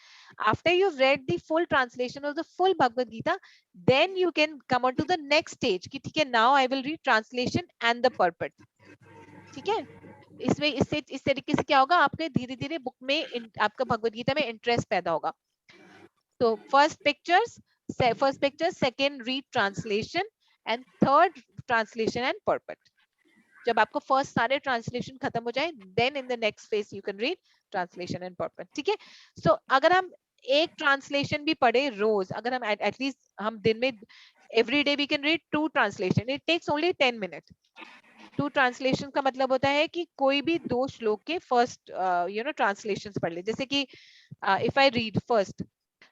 After you read the full translation of the full Bhagavad Gita, then you can come on to the next stage कि ठीक है now I will read translation and the purport, ठीक है। इसमें इससे इस तरीके से क्या होगा, आपके धीरे धीरे बुक में आपका भगवत गीता में इंटरेस्ट पैदा होगा। तो first pictures, second read translation and third translation and purport. जब आपको फर्स्ट सारे ट्रांसलेशन खत्म हो जाए, then in the next phase you can read translation and purport, ठीक है। सो अगर हम एक ट्रांसलेशन भी पढ़े रोज, अगर हम एटलीस्ट हम दिन में every day we can read 2 translation, it takes only 10 minute. 2 translation का मतलब होता है कि कोई भी 2 श्लोक के फर्स्ट ट्रांसलेशंस पढ़ ले। जैसे कि if I read first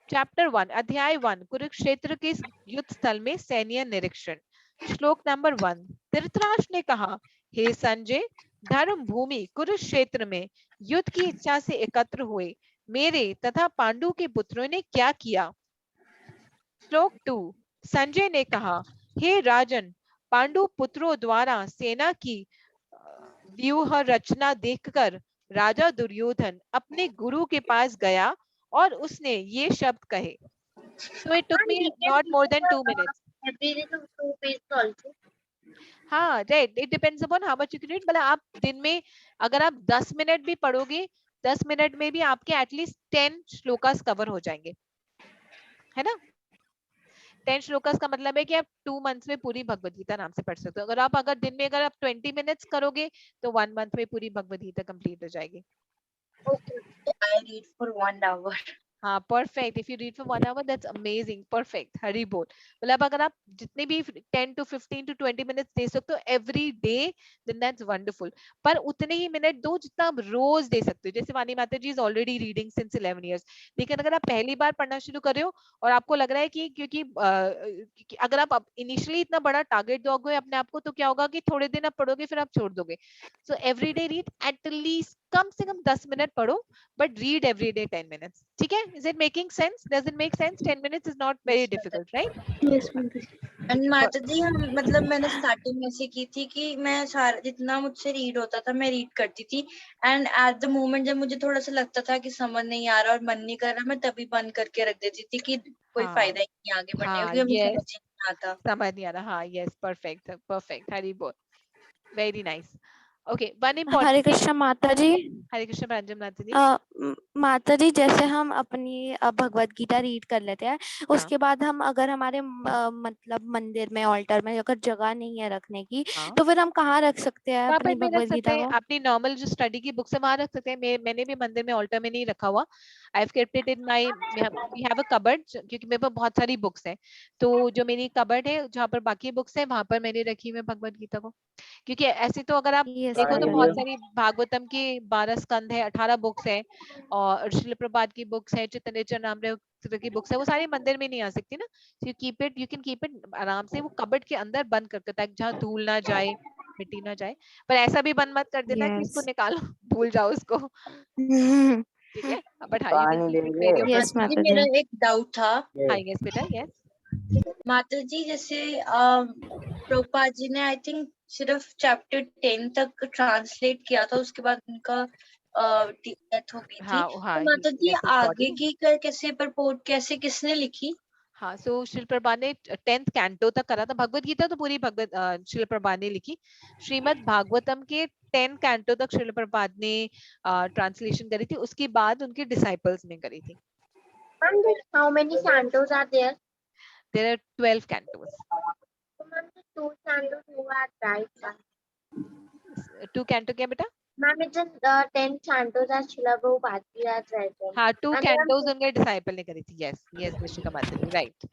chapter 1 अध्याय 1 कुरुक्षेत्र के युद्ध स्थल में सैन्य निरीक्षण। श्लोक नंबर 1, धृतराष्ट्र ने कहा, हे संजय, धर्म भूमि कुरुक्षेत्र में युद्ध की इच्छा से एकत्र हुए मेरे तथा पांडु के पुत्रों ने क्या किया। श्लोक 2, संजय ने कहा, हे राजन, पांडु पुत्रों द्वारा सेना की व्यूह रचना देखकर राजा दुर्योधन अपने गुरु के पास गया और उसने ये शब्द कहे। So it took me not more than 2 minutes. Every day to 2 pages also. हाँ right, it depends upon how much you can read. मतलब आप दिन में अगर आप 10 मिनट भी पढ़ोगे, 10 मिनट में भी आपके एटलीस्ट 10 श्लोकास कवर हो जाएंगे, है ना। 10 श्लोकास का मतलब है कि आप 2 मंथ्स में पूरी भगवद गीता आराम से पढ़ सकते हो। अगर दिन में अगर आप 20 मिनट्स करोगे तो 1 मंथ में पूरी भगवद गीता कंप्लीट हो जाएगी। Okay, I read for 1 hour. हाँ perfect, if you read for 1 hour that's amazing, perfect, Hari बोल। मतलब अगर आप जितने भी 10 to 15 to 20 मिनट्स दे सकते हो every day, then that's wonderful. पर उतने ही मिनट दो जितना आप रोज दे सकते हो। जैसे वाणी माता जी is already reading since 11 years, लेकिन अगर आप पहली बार पढ़ना शुरू कर रहे हो और आपको लग रहा है कि क्योंकि अगर आप इनिशियली इतना बड़ा टारगेट दोगे अपने आप को, तो क्या होगा कि थोड़े दिन आप पढ़ोगे फिर आप छोड़ दोगे। So every day read at least कम से कम 10 मिनट पढ़ो, but read every day 10 minutes, ठीक है। Is it making sense? Does it make sense? 10 minutes is not very difficult, right? Yes, and माता जी हम मतलब मैंने स्टार्टिंग में से की थी कि मैं सारा जितना मुझसे रीड होता था मैं रीड करती थी, एंड एट द मोमेंट जब मुझे थोड़ा सा लगता था कि समझ नहीं आ रहा और मन नहीं कर रहा, मैं तभी बंद करके रख देती थी कि कोई फायदा ही नहीं आगे बढ़ने का, क्योंकि मुझे समझ नहीं आता, समझ नहीं आ रहा। हाँ यस, परफेक्ट परफेक्ट, हरी बोल, very nice. Okay, one important. Hare Krishna माता जी। हरे कृष्ण प्रांजल माता जी। माता जी जैसे हम अपनी भगवत गीता रीड कर लेते हैं, उसके बाद हम अगर हमारे मतलब मंदिर में ऑल्टर में अगर जगह नहीं है रखने की, तो फिर हम कहाँ रख सकते हैं अपनी भगवत गीता को? अपनी नॉर्मल जो स्टडी की बुक्स है वहां रख सकते हैं। मैंने भी मंदिर में ऑल्टर में नहीं रखा हुआ। I have kept it in my, we have a cupboard, क्योंकि मेरे पास बहुत सारी बुक्स हैं। तो जो मेरी कबर्ड है जहाँ पर बाकी बुक्स है वहां पर मैंने रखी हुई है भगवत गीता को। क्योंकि ऐसे तो अगर आप देखो तो बहुत सारी भागवतम की 12 स्कंद है, 18 बुक्स है, और श्रील प्रभुपाद की बुक्स है, चैतन्य चरणामृत की बुक्स है, वो सारी मंदिर में नहीं आ सकती ना। You keep it, you can keep it आराम से वो कबर्ड के अंदर बंद करके, ताकि जहाँ धूल ना जाए, मिट्टी ना जाए। पर ऐसा भी बंद मत कर देना कि इसको निकालो भूल जाओ उसको, ठीक है। बट हाँ, मेरा एक डाउट था। हाँ यस बेटा, यस माता जी जैसे प्रभुपाद जी ने आई थिंक सिर्फ चैप्टर 10 तक ट्रांसलेट किया था, उसके बाद उनका डेथ हो गई थी। हाँ तो हाँ, माता जी death of आगे body. की कैसे परपोर्ट कैसे किसने लिखी? हाँ, सो श्रील प्रभा ने 10th कैंटो तक करा था। भगवत गीता तो पूरी श्रील प्रभा ने लिखी। श्रीमद् भागवतम के 10 कैंटो तक श्रील प्रभा ने ट्रांसलेशन करी थी, उसके बाद उनके डिसाइपल्स ने करी थी। Ma'am, how many cantos are there? There are 12 cantos. So, ma'am, the two cantos who are right. 2 canto क्या बेटा? Ma'am, it's 10 cantos are Srila Prabhupada has written. हाँ, 2 And there are cantos उनके disciple ने करी थी। Yes yes Nishika माता जी, right.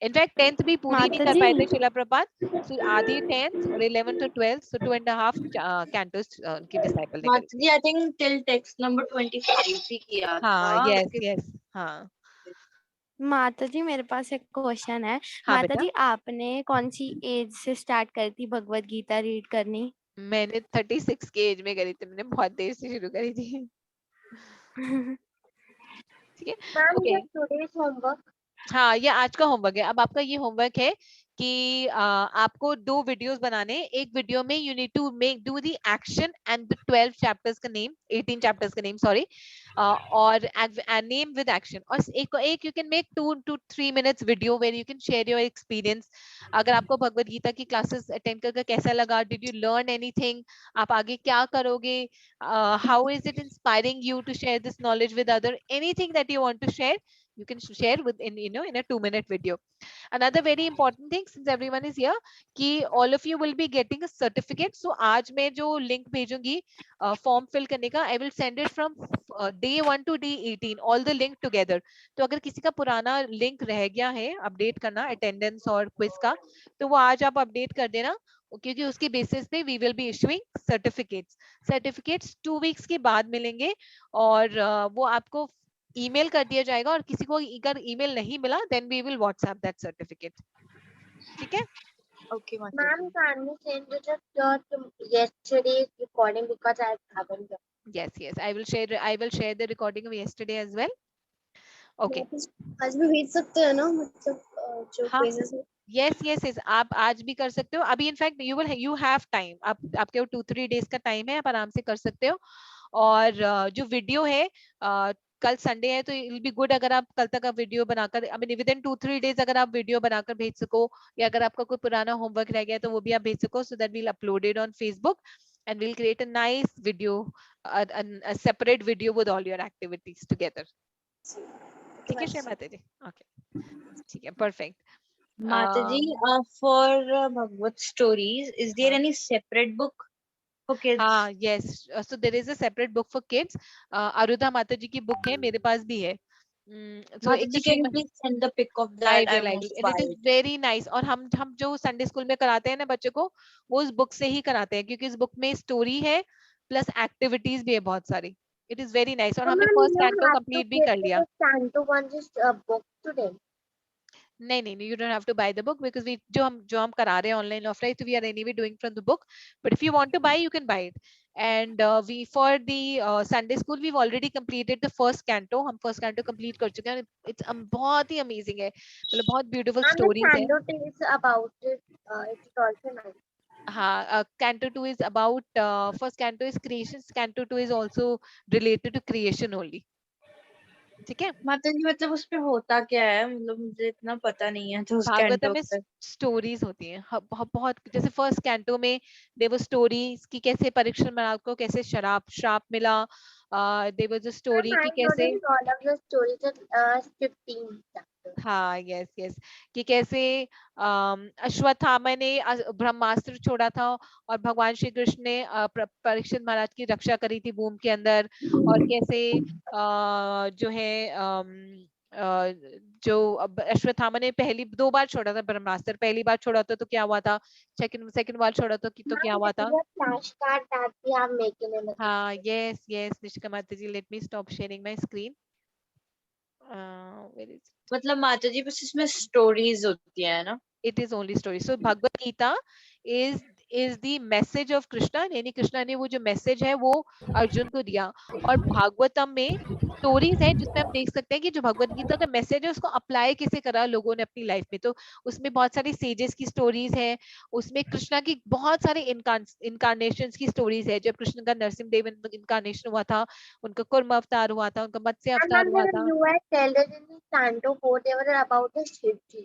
In fact 10th भी पूरी नहीं कर पाए थे श्रीला प्रभुपाद, सो आधी 10th और 11th to 12th, so 2.5 cantos उनके डिसाइपल ने करी माता जी I think till text number 25 ही किया था। हाँ, यस यस, हाँ। माता जी मेरे पास एक क्वेश्चन है। हाँ माता बेटा। जी आपने कौन सी एज से स्टार्ट करी थी भगवत गीता रीड करनी? मैंने 36 के एज में करी थी, मैंने बहुत देर से शुरू करी थी। ठीक है, Ma'am, okay. just today's homework. हाँ, ये आज का होमवर्क है। अब आपका ये होमवर्क है कि आपको 2 वीडियोस बनाने। एक वीडियो में you need to do the action and the 12 chapters का नेम, 18 चैप्टर्स का नेम सॉरी, और नेम विद एक्शन। और एक you can make 2 to 3 minutes video where you can share your experience. अगर आपको भगवत गीता की क्लासेस अटेंड करके कैसा लगा, डिड यू लर्न एनीथिंग, आप आगे क्या करोगे, how is it inspiring you to share this knowledge with other, anything that you want to share, you can share within in a 2-minute video. Another very important thing, since everyone is here, कि all of you will be getting a certificate. So आज मैं जो link भेजूंगी form fill करने का, I will send it from day 1 to day 18, all the link together. तो अगर किसी का पुराना link रह गया है अपडेट करना attendance और quiz का, तो वो आज आप अपडेट कर देना, क्योंकि उसके बेसिस पे we will be issuing certificates 2 weeks के बाद मिलेंगे। और वो आपको ईमेल कर दिया जाएगा, और किसी को अगर ईमेल नहीं मिला then we will WhatsApp that certificate. ठीक है? Okay, Ma'am, can you send it yesterday's recording because I haven't. Yes, I will share the recording of yesterday as well. Okay. आज भी भेज सकते हैं ना, मतलब जो हाँ, quizzes है। yes, आप आज भी कर सकते हो। अभी इनफैक्ट you have time, आपके 2-3 days का टाइम है, आप आराम से कर सकते हो। और जो वीडियो है कल संडे है, तो इट विल बी गुड अगर आप कल तक आप वीडियो बनाकर, I mean with in 2-3 days अगर आप वीडियो बनाकर भेज सको, या अगर आपका कोई पुराना होमवर्क रह गया तो वो भी आप भेज सको, so that we'll upload it on Facebook and we'll create a nice video, a separate video with all your activities together. ठीक है श्रीमती जी? ओके, ठीक है, perfect. माता जी for Bhagavad stories, is there any separate book for kids? हाँ, yes, so there is a separate book for kids. अरुधा माता जी की book है, मेरे पास भी है। So माता एक जी can you please send the pic of I that? will, and it is very nice. और हम जो संडे स्कूल में कराते हैं ना बच्चों को, वो उस बुक से ही कराते हैं, क्योंकि इस बुक में स्टोरी है प्लस एक्टिविटीज भी है बहुत सारी। It is very nice. और हमने फर्स्ट कैंटो कंप्लीट भी कर लिया। Canto one just book today. नहीं, you don't have to buy the book because जो हम करा रहे हैं ऑनलाइन ऑफलाइन, तो we are anyway doing from the book, but if you want to buy you can buy it. And we for the Sunday school we've already completed the first canto. हम first canto complete कर चुके हैं। It's बहुत ही amazing है, मतलब बहुत beautiful stories है। Canto two is about it. It's also nice. हाँ, canto 2 is about first canto is creation, canto 2 is also related to creation only. ठीक है? माता जी मतलब उसपे होता क्या है, मतलब मुझे इतना पता नहीं है, तो उस भागवतम कैंटो में पे स्टोरीज होती हैं बहुत, जैसे फर्स्ट कैंटो में देवर स्टोरीज की कैसे परीक्षण महाराज को कैसे श्राप मिला, देवर जो स्टोरी की कैसे, all of the stories are 15 chapters. हाँ यस कि कैसे अश्वत्थामा ने ब्रह्मास्त्र छोड़ा था और भगवान श्री कृष्ण ने परीक्षित महाराज की रक्षा करी थी भूमि के अंदर, और कैसे जो है जो अश्वत्थामा ने पहली 2 बार छोड़ा था ब्रह्मास्त्र, पहली बार छोड़ा था तो क्या हुआ था, सेकंड बार छोड़ा था तो क्या हुआ था। Flashcard that we are making in the हाँ यस निशिका माता जी, let me stop sharing my screen. मतलब माता जी बस इसमें स्टोरीज होती है ना? It is only story. So Bhagavad Gita is is the message of Krishna, यानी कृष्णा ने वो जो मैसेज है वो अर्जुन को दिया। और भागवतम में स्टोरीज है जिसमें हम देख सकते हैं कि जो भगवत गीता का मैसेज है उसको अप्लाई कैसे करा लोगों ने अपनी लाइफ में। तो उसमें बहुत सारी सेजेस की स्टोरीज है, उसमें कृष्णा की बहुत सारे इनकारनेशन की स्टोरीज है। जब कृष्ण का नरसिंह देव इनकारनेशन हुआ था, उनका कुर्म अवतार हुआ था, उनका मत्स्य अवतार हुआ था। You had told us in the Canto 4 they were about the Shivji.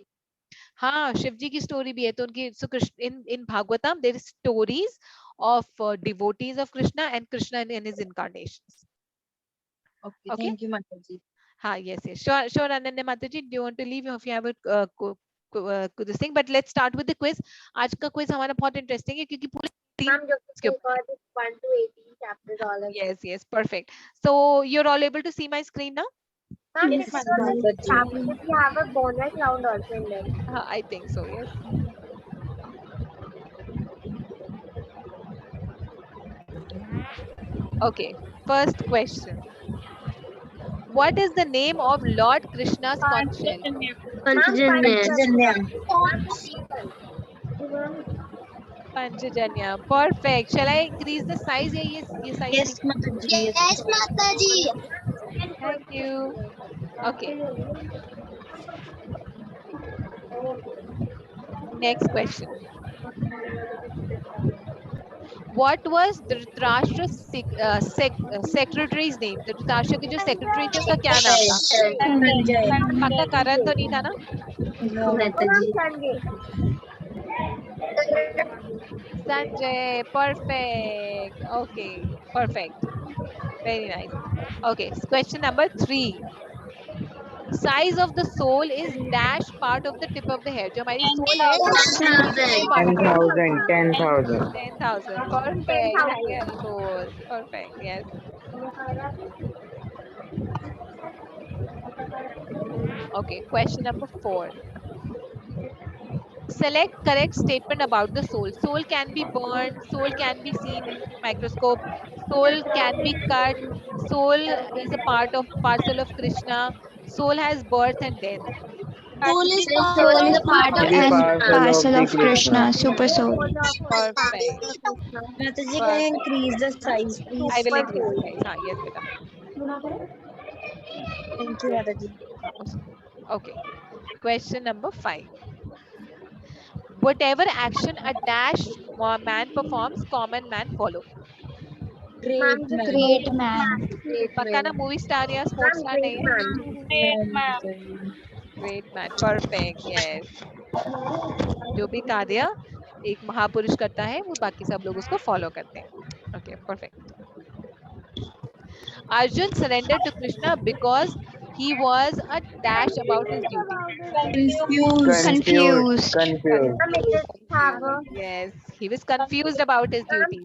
हाँ, शिव जी की स्टोरी भी है। तो उनकी so Krishna in Bhagavatam there is stories of devotees of Krishna and Krishna in his incarnations. Okay, Okay. thank you, Mataji. हाँ, yes, sure, Ananya Mataji, do you want to leave if you have a this thing? But let's start with the quiz. आज का quiz हमारा बहुत interesting है क्योंकि पूरे Ma'am, just record it 1 to 18 chapters all of it. yes, perfect. So you're all able to see my screen now? Ma'am, Yes, this is a Mataji. chapter. We have a bonus round also in there. I think so, yes. Okay, first question. What is the name of Lord Krishna's conch shell? Panchajanya. Perfect. Shall I increase the size? Yeah, yes, size. Yes, Mataji. Yes, Mataji. Thank you. Okay. Next question. What was Dhritarashtra's secretary's name? Dhritarashtra के जो secretary थे उसका क्या नाम था? Sanjay. पक्का करण तो नहीं था ना? No, Mataji. Sanjay. Perfect. Okay. Perfect. Very nice. Okay. Question number 3. Size of the soul is dash part of the tip of the hair. जो हमारी soul है, 10,000. 10,000. 10,000. Perfect. Very good. Perfect. Yes. Okay. Question number 4. Select correct statement about the soul. Soul can be burned. Soul can be seen in microscope. Soul can be cut. Soul is a parcel of Krishna. Soul has birth and death. Soul is Soul is part of The and parcel of parcel the of Krishna, Krishna. super soul. Perfect. Mataji, can you increase the size, please? I will increase the size. हाँ, yes, beta. Thank you, Mataji. Okay. Question number 5. Whatever action a dash man performs, common man follow. Great man. Great man. पक्का ना movie star या sports star नहीं है? Great man. Perfect. Yes. जो भी कार्य एक महापुरुष करता है वो बाकी सब लोग उसको फॉलो करते हैं. Okay, perfect. Arjun surrendered to Krishna because he was a dash about his duty. Confused. Yes, he was confused about his duty.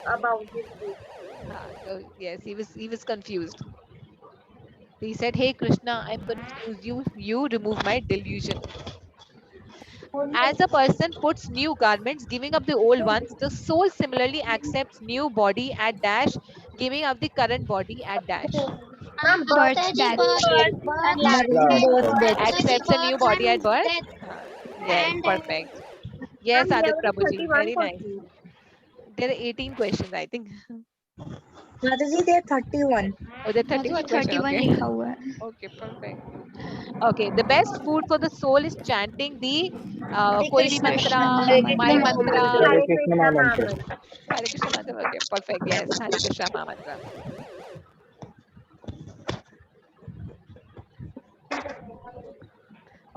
About his duty. Yes, he was confused. He said, "Hey Krishna, I'm confused. You remove my delusion." As a person puts new garments, giving up the old ones, the soul similarly accepts new body at dash, giving up the current body at dash. Birth, death. Accepts a new body at birth. Yes, perfect. Yes, Adit Prabhuji, very nice. There are 18 questions, I think. Mataji, there are 31. Oh, there are 31 questions. 31 Okay. लिखा हुआ है. Okay, perfect. Okay, the best food for the soul is chanting the koi bhi mantra, my mantra. Hare Krishna mantra. Hare Krishna mantra. Okay, perfect. Yes, Hare Krishna mantra.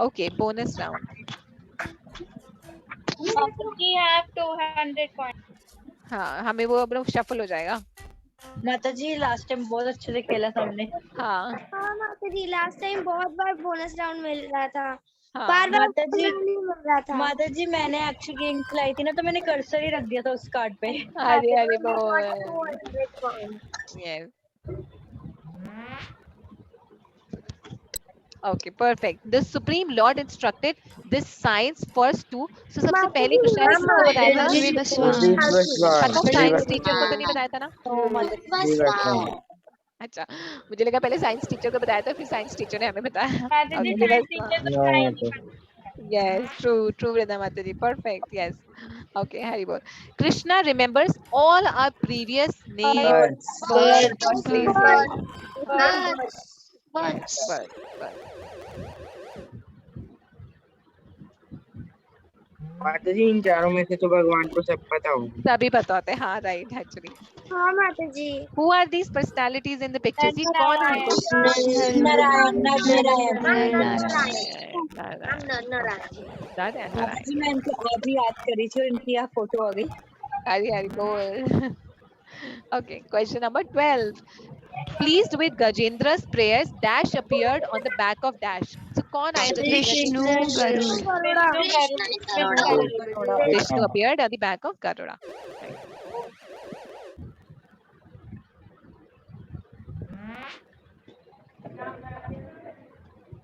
Okay, bonus round. We have 200 points. हाँ, हमें वो अपना shuffle हो जाएगा. माताजी last time बहुत अच्छे से खेला था हमने. हाँ. हाँ माताजी लास्ट टाइम बहुत बार बोनस राउंड मिल रहा था. हाँ. बार बार माताजी नहीं मिल रहा था. माताजी मैंने एक्चुअली गेम खिलाई थी ना तो मैंने कर्सर ही रख दिया था उस कार्ड पे. अरे yes. Okay, perfect. The Supreme Lord instructed this science first to. So सबसे पहले कृष्णा ने किसको बताया था? पता साइंस टीचर को तो नहीं बताया था ना? अच्छा, मुझे लगा पहले साइंस टीचर को बताया था फिर साइंस टीचर ने हमें बताया. Yes, true, true, Vrida Mataji. Perfect. Yes. Okay, Haribol. Krishna remembers all our previous names, Birds. birds, Birds. places. Birds. Yes, Birds. birds, birds. माता जी इन चारों में से तो भगवान को सब पता होगा। सभी पता होते हैं, हाँ, right, actually. हाँ माता जी। Who are these personalities in the pictures? ये कौन है? नारायण नारायण नारायण, माता नारायण. जी मैं इनको आज ही याद करी थी और इनकी यहाँ फोटो आ गई। Hari Hari Bol. Okay, question number 12. Pleased with Gajendra's prayers, Dash appeared on the back of Dash. So, कौन आया गजेंद्र के? Vishnu Garud. Vishnu appeared on the back of Garuda. Right.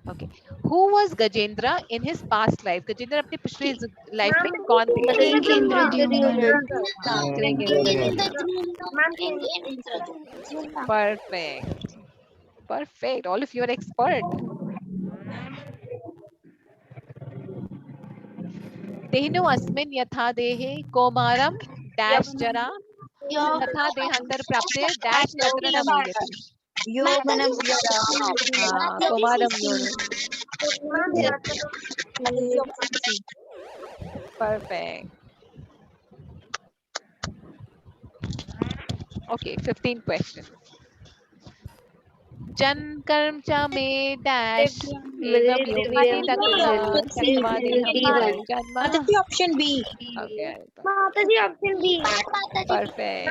Okay. Who was Gajendra in his past life? Gajendra अपने पिछले life में कौन थे? King Indradyumna. King Indra. Perfect. Perfect. All of you are expert. Tehnu asmin yatha dehe komaram dash jara तथा देहांतर प्राप्ते dash तत्र न मूल्यते. यौवनम हाँ, कोमारम यौवन. Perfect. Okay, 15 questions. जन कर्म च मे dash एवं योगिते तत्र त्यक्त्वा देहं जन्म. माता जी ऑप्शन बी। Okay. माता जी option B. Perfect.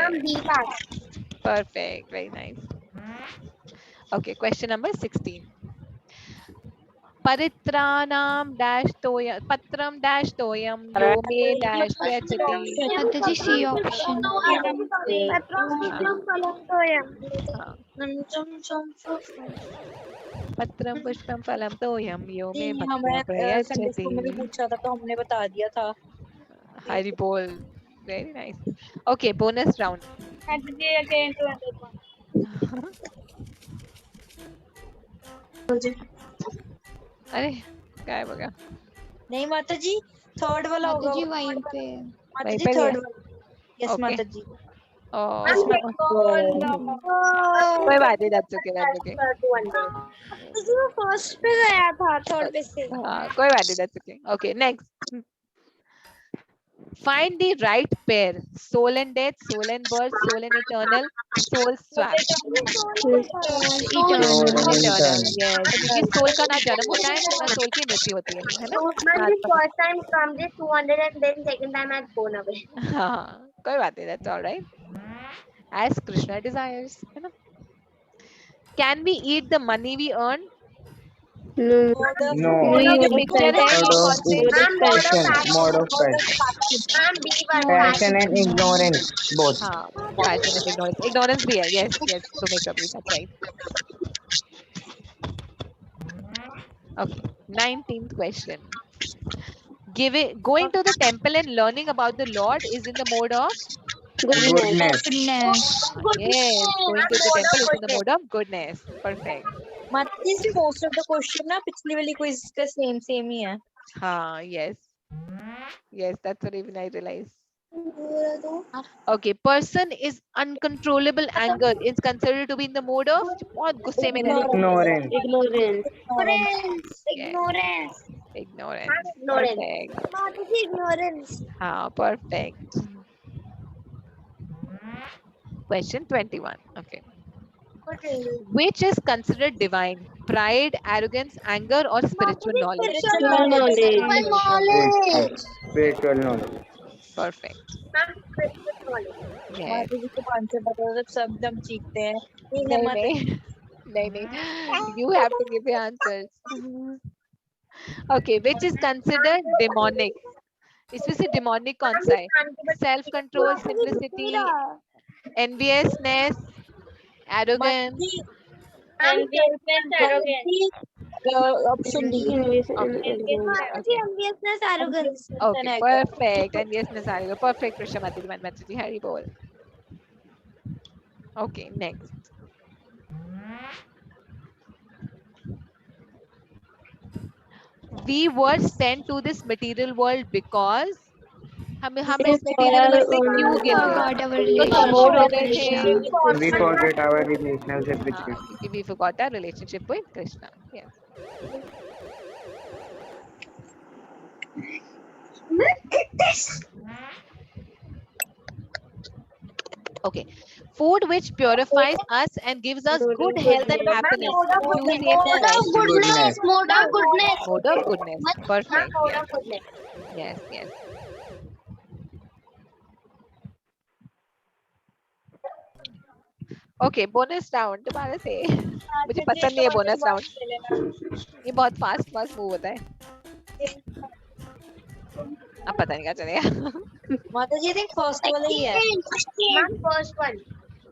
Perfect. Very nice. Okay, question number 16. Paritranam dash toyam patram dash toyam yo me dash vyachati. Mata ji, C option. Patram pushpam phalam toyam yo me जी bhaktya हमें Sunday school में भी prayachati. पूछा था तो हमने बता दिया था। Hari bol. Very nice. Okay, bonus round. अरे क्या हो गया? नहीं माता जी थर्ड वाला होगा। माता जी वहीं पे। माता वहीं जी पे थर्ड है? वाला। Yes Okay. माता जी। कोई बात नहीं, that's okay, that's okay. वो फर्स्ट पे गया था, थर्ड पे से। हाँ, कोई बात नहीं, that's okay. Okay, next. Find the right pair. Soul and death, soul and birth, soul and eternal, soul swap. Eternal, yes. क्योंकि soul का ना जन्म होता है ना soul की मृत्यु होती है ना? First time from this 200 and then second time I've gone away. हाँ, कोई बात नहीं, that's all right. As Krishna desires, है ना? Can we eat the money we earn? No. जो picture है वो कौन से? Mode of passion. Passion and ignorance both. हाँ, passion and ignorance. Ignorance भी है, yes, yes. Sumekha भी, that's right. Okay, 19th question. Going to the temple and learning about the Lord is in the mode of? Goodness. Yes, going to the temple is in the mode of goodness. Perfect. माता जी most of the question ना पिछली वाली quiz का same ही है। हाँ, yes. Yes, that's what even I realized. Okay, person is uncontrollable anger is considered to be in the mode of बहुत गुस्से में रहना. Ignorance. Ignorance. Ignorance. Ignorance. Perfect. Ignorance. हाँ, perfect. Question 21. Okay. Which is considered divine? Pride, arrogance, anger, or spiritual knowledge? Spiritual knowledge. Perfect. Yes. माता जी को answer बता दो सब दम चीखते हैं। नहीं नहीं नहीं नहीं. You have to give the answers. Okay, which is considered demonic? इसमें से demonic कौन सा है? Self control, simplicity, enviousness, arrogance. Option D. Enviousness, arrogance. Okay, perfect. Enviousness, arrogance. Perfect, Krishna Mataji, Mataji, Hari Bol. Okay, next. we were sent to this material world because हम इस for material our world में own क्यों गिर गए? Forgot our Because हम relationship bored हो with गए थे. Krishna. We forget our relationship with हाँ, Krishna. क्योंकि we forgot our relationship with Krishna. Yes. Okay. Food which purifies us and gives us good health and happiness. QC and fresh. Goodness. Mode of goodness. Mode of goodness. Perfect. Mode Yes. of goodness. Yes. Yes. Okay. Bonus round. दोबारा से. मुझे पसंद नहीं है bonus round. ये बहुत fast move होता है. अब पता नहीं क्या चलेगा. माता जी think first वाला ही है. Ma'am, first one.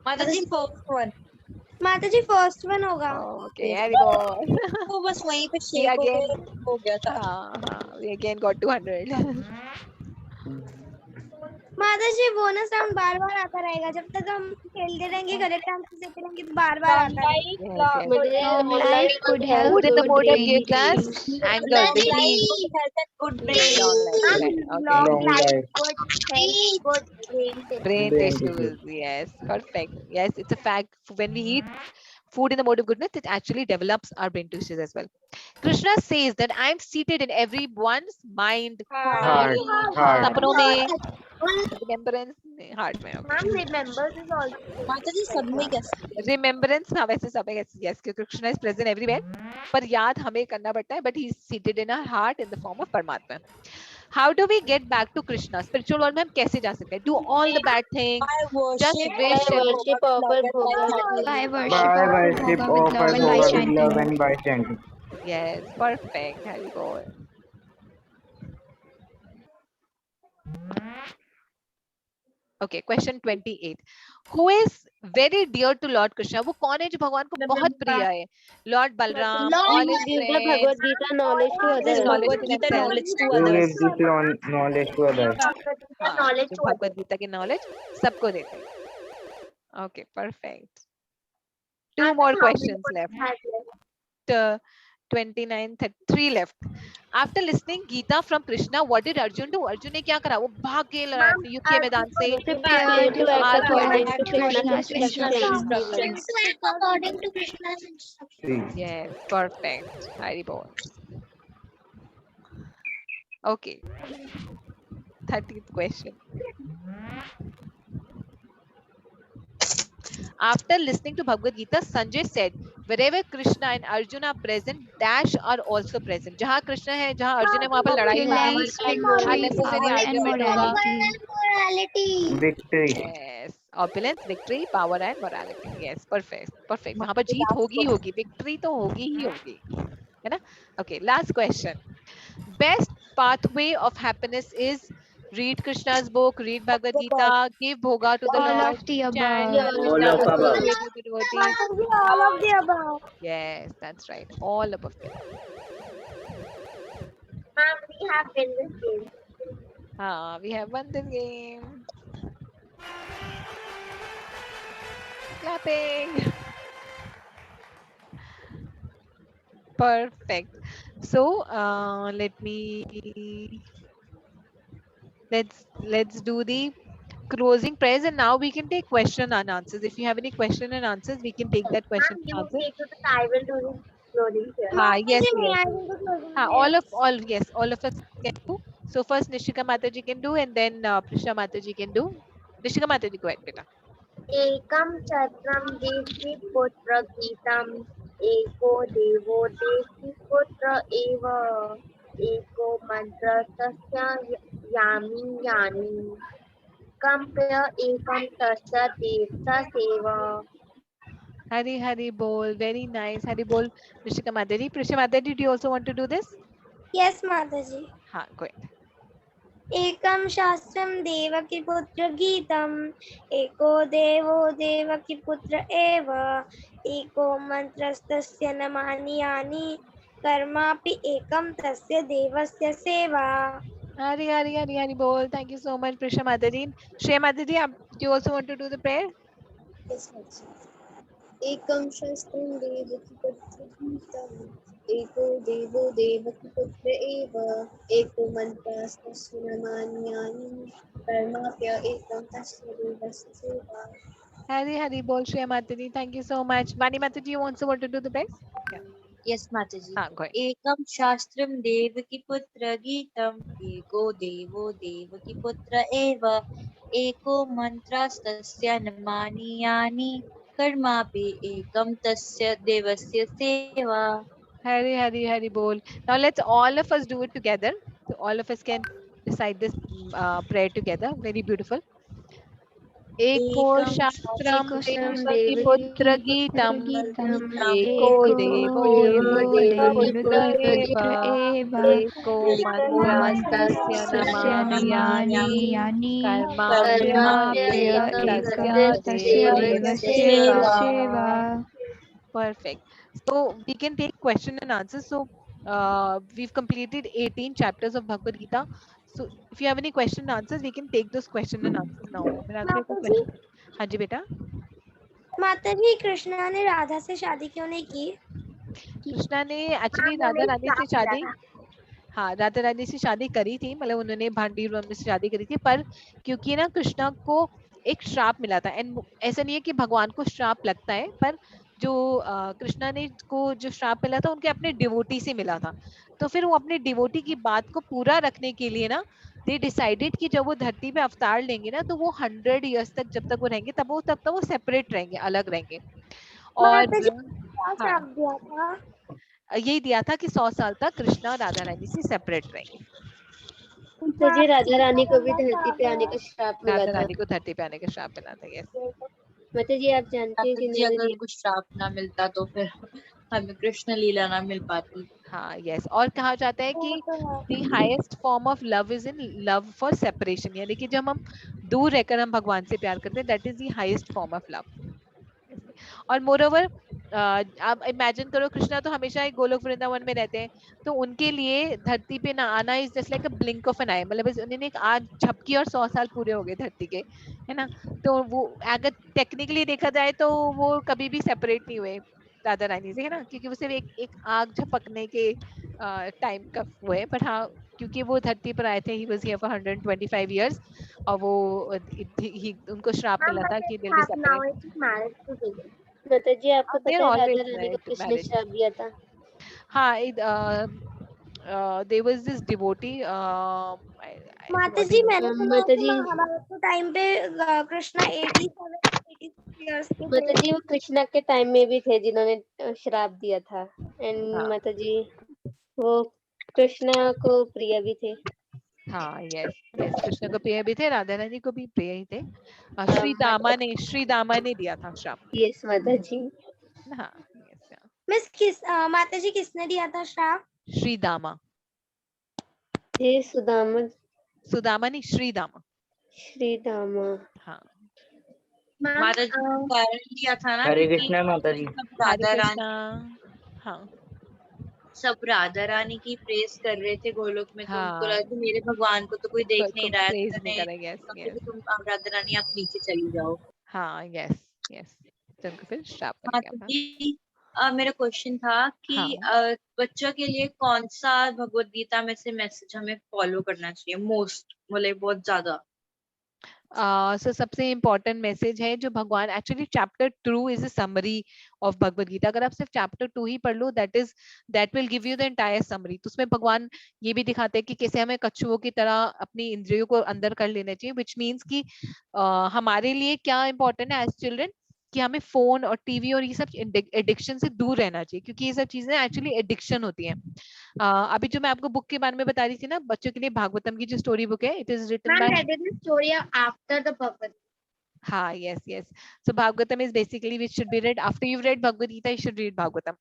माता जी first one. माता जी फर्स्ट वन होगा. Okay. Very good. वो बस वहीं पे We शेक again. हो गया था. हाँ. We again got 200. माता जी बोनस राउंड बार बार आता रहेगा जब तक हम खेलते रहेंगे करेक्ट आंसर देते रहेंगे तो बार बार आता रहेगा. Long life, good health, Food in the good motive brain gives us juice. anger, disease, Good long life. Okay. Long life. Good health, good brain. Brain Brain tissues. Yes, perfect. Yes, it's a fact. When we eat food in the mode of goodness, it actually develops our brain tissues as well. Krishna says that I am seated in everyone's mind, Heart. सपनों में, remembrance में, heart में. Okay. Ma'am, remembers is also. माता जी सब में कैसे? Remembrance, हाँ वैसे सब है. Yes, क्योंकि Krishna is present everywhere. पर याद हमें करना पड़ता है. But he is seated in our heart in the form of Paramatma. How do we get back to Krishna? Spiritual world में हम कैसे जा सकते हैं? Do all the bad things. Just wish and worship offer bhoga. By By worship worship of offer Bhoga with love and by Bhoga with chanting. love and by chanting. Yes, perfect. Very good. Okay, question 28. Who is very dear to Lord Krishna? वो कौन है जो भगवान को बहुत प्रिय है? Lord Balram, all his Give the friends, Bhagavad Gita knowledge to his others. knowledge Bhagavad to Gita themselves. knowledge to Who others. gives this knowledge to others? हाँ, Knowledge जो to भगवद गीता की knowledge सबको देते हैं. Okay, perfect. Two more questions left. 29, 3 left. After listening Gita from Krishna, what did Arjun do? Arjun ने क्या करा? वो भाग के युद्ध के मैदान से Prepared to act according to Krishna's instructions. According to Krishna's instructions. Yes, perfect. Very bold. Okay. 30th question. After listening to Bhagavad Gita, Sanjay said, wherever Krishna and Arjuna are present, dash are also present. जहाँ कृष्ण है, जहाँ अर्जुन है, वहाँ पर लड़ाई होगी. Opulence, victory, Unnecessary power, and argument होगा. morality. Morality. Victory. Yes, opulence, victory, power, and morality. Yes, perfect, perfect. वहाँ पर जीत होगी ही होगी. Victory तो होगी ही होगी. है ना? Okay, last question. Best pathway of happiness is read Krishna's book, read Bhagavad Gita, give bhoga to the All Lord, of the chant above. Krishna All of Naam, above. pray to the devotees. all of the above. Yes, that's right. All above them. Ma'am, we have been this game. We have won this game. Clapping. Perfect. So let's do the closing prayers, and now we can take question and answers. If you have any question and answers, we can take that question Ma'am, and you answer. take to the I will do this clothing here. Yes, May yes. I do the closing Yes, all of us can do. So first Nishika Mataji can do, and then Prisha Mataji can do. Nishika Mataji, go ahead, beta. Ekam chatram devki putra geetam. Eko devo devki putra eva. Eko mantra tasya yami yani. Compare ekam tasya devta seva. Hari Hari Bol, very nice. Hari Bol, Nishika Mataji. Prisha Mataji, do you also want to do this? Yes, Mataji. Ha, go ahead. एकम शास्त्रम देवकी पुत्र गीतम एको देवो देवकी पुत्र एव एको मंत्रस्तस्य नमानि यानि कर्मापि एकम तस्य देवस्य सेवा. Hari Bol. Thank you so much, Prisha Mataji. Shreya Mataji, do you also want to do the prayer? Yes, Mataji. Ekam shastram devaki putra geetam. एको देवो देवकी पुत्र एव एको मन्त्रस्तस्य नमान्यानि कर्माप्य एकं तस्य देवस्य सेवा. Hari bol Shreya Mataji. Thank you so much. Vani Mataji, you also want to do the best? Yeah. Yes, Mataji. Go ahead. Ekam Shastram Devaki Putra Geetam Eko Devo Devaki Putra Eva Eko Mantrastasya Namaniyani Karmapi Ekam Tasya Devasya Seva. Hari bol. Now let's all of us do it together. So all of us can recite this prayer together. Very beautiful. एको शास्त्रम देवकी पुत्र गीतम एको देवो देवकी पुत्र एव एको मंत्रस्तस्य नमामि कर्माप्य तस्य देवस्य सेवा. Perfect. So we can take question and answer. So we've completed 18 chapters of Bhagavad Gita. So if you have any question and answers, we can take those question and answers now. माताजी, हाँ जी बेटा. माताजी कृष्णा ने राधा से शादी क्यों नहीं की? कृष्णा ने एक्चुअली राधा रानी से शादी, हाँ राधा रानी से शादी करी थी, मतलब उन्होंने भांडी में से शादी करी थी, पर क्योंकि ना कृष्णा को एक श्राप मिला था. एंड ऐसा नहीं है कि भगवान को श्राप लगता है, पर जो कृष्णा ने को जो श्राप मिला था उनके अपने डिवोटी से मिला था. तो फिर वो अपने डिवोटी की बात को पूरा रखने के लिए ना दे डिसाइडेड कि जब वो धरती पे अवतार लेंगे ना तो वो 100 इयर्स तक जब तक वो रहेंगे तब तक वो सेपरेट रहेंगे, अलग रहेंगे. और हाँ दिया था? यही दिया था कि 100 साल तक कृष्णा और राधा रानी से सेपरेट रहेंगे. तो जी राधा रानी को भी धरती पे आने का श्राप मिला राधा था. रानी को धरती पे आने का श्राप मिला था. यस माता जी आप जानते हैं कि जी अगर कुछ श्राप ना मिलता तो फिर हमें कृष्ण लीला ना मिल पाती. हाँ यस. और कहा जाता है कि the highest form of love is in love for separation, यानी कि जब हम दूर रहकर हम भगवान से प्यार करते हैं, that is the highest form of love. और मोरओवर आप इमेजिन करो कृष्णा तो हमेशा एक गोलोक वृंदावन में रहते हैं, तो उनके लिए धरती पे ना आना is just like a blink of an eye. मतलब उन्होंने एक आज झपकी और 100 साल पूरे हो गए धरती के, है ना. तो वो अगर टेक्निकली देखा जाए तो वो कभी भी सेपरेट नहीं हुए राधा रानी से, है ना, क्योंकि वो सिर्फ एक आग झपकने के टाइम का वो है. बट हाँ क्योंकि वो धरती पर आए थे, he was here for 125 years, और वो उनको श्राप मिला था कि दिल बी सेपरेट. माता जी आपको They're पता है always राधा रानी को married. किसने श्राप दिया था? हाँ there was this devotee. माताजी मैंने सुना है कि महाभारत के टाइम पे कृष्णा 86 इयर्स के थे. माता जी वो कृष्णा के टाइम में भी थे जिन्होंने श्राप दिया था. एंड माता जी वो कृष्णा को प्रिय भी थे. हाँ यस कृष्ण को प्रिय भी थे, राधा रानी को भी प्रिय ही थे. श्री दामा ने दिया था श्राप. यस माता जी. हाँ मिस माताजी किसने दिया था श्राप? श्री दामा. ये सुदामा नहीं, श्री दामा. हाँ माता जी कारण दिया था ना. हरे कृष्णा माता जी. राधा रानी, हाँ सब राधा रानी की प्रेस कर रहे थे गोलोक में. तो उनको लगा कि मेरे भगवान को तो कोई देख नहीं रहा है, तुम राधा रानी आप नीचे चली जाओ. हाँ यस तो फिर श्राप मिल गया था. मेरा क्वेश्चन था कि बच्चों के लिए कौन सा भगवत गीता में से मैसेज हमें फॉलो करना चाहिए मोस्ट, मतलब बहुत ज्यादा. सो सबसे इम्पोर्टेंट मैसेज है जो भगवान actually chapter 2 is a summary of Bhagavad Gita. अगर आप सिर्फ चैप्टर 2 ही पढ़ लो that will give you the entire summary. तो उसमें भगवान ये भी दिखाते हैं कि कैसे हमें कछुओं की तरह अपनी इंद्रियों को अंदर कर लेना चाहिए, विच मीन्स कि हमारे लिए क्या इंपॉर्टेंट है एज चिल्ड्रन कि हमें फोन और टीवी और ये सब एडिक्शन से दूर रहना चाहिए, क्योंकि ये सब चीजें एक्चुअली एडिक्शन होती हैं. अभी जो मैं आपको बुक के बारे में बता रही थी ना बच्चों के लिए, भागवतम की जो स्टोरी बुक है, it is written by story after the Bhagavad. हाँ yes. So Bhagavatam is basically which should be read after you've read Bhagavad Gita. You should read Bhagavatam.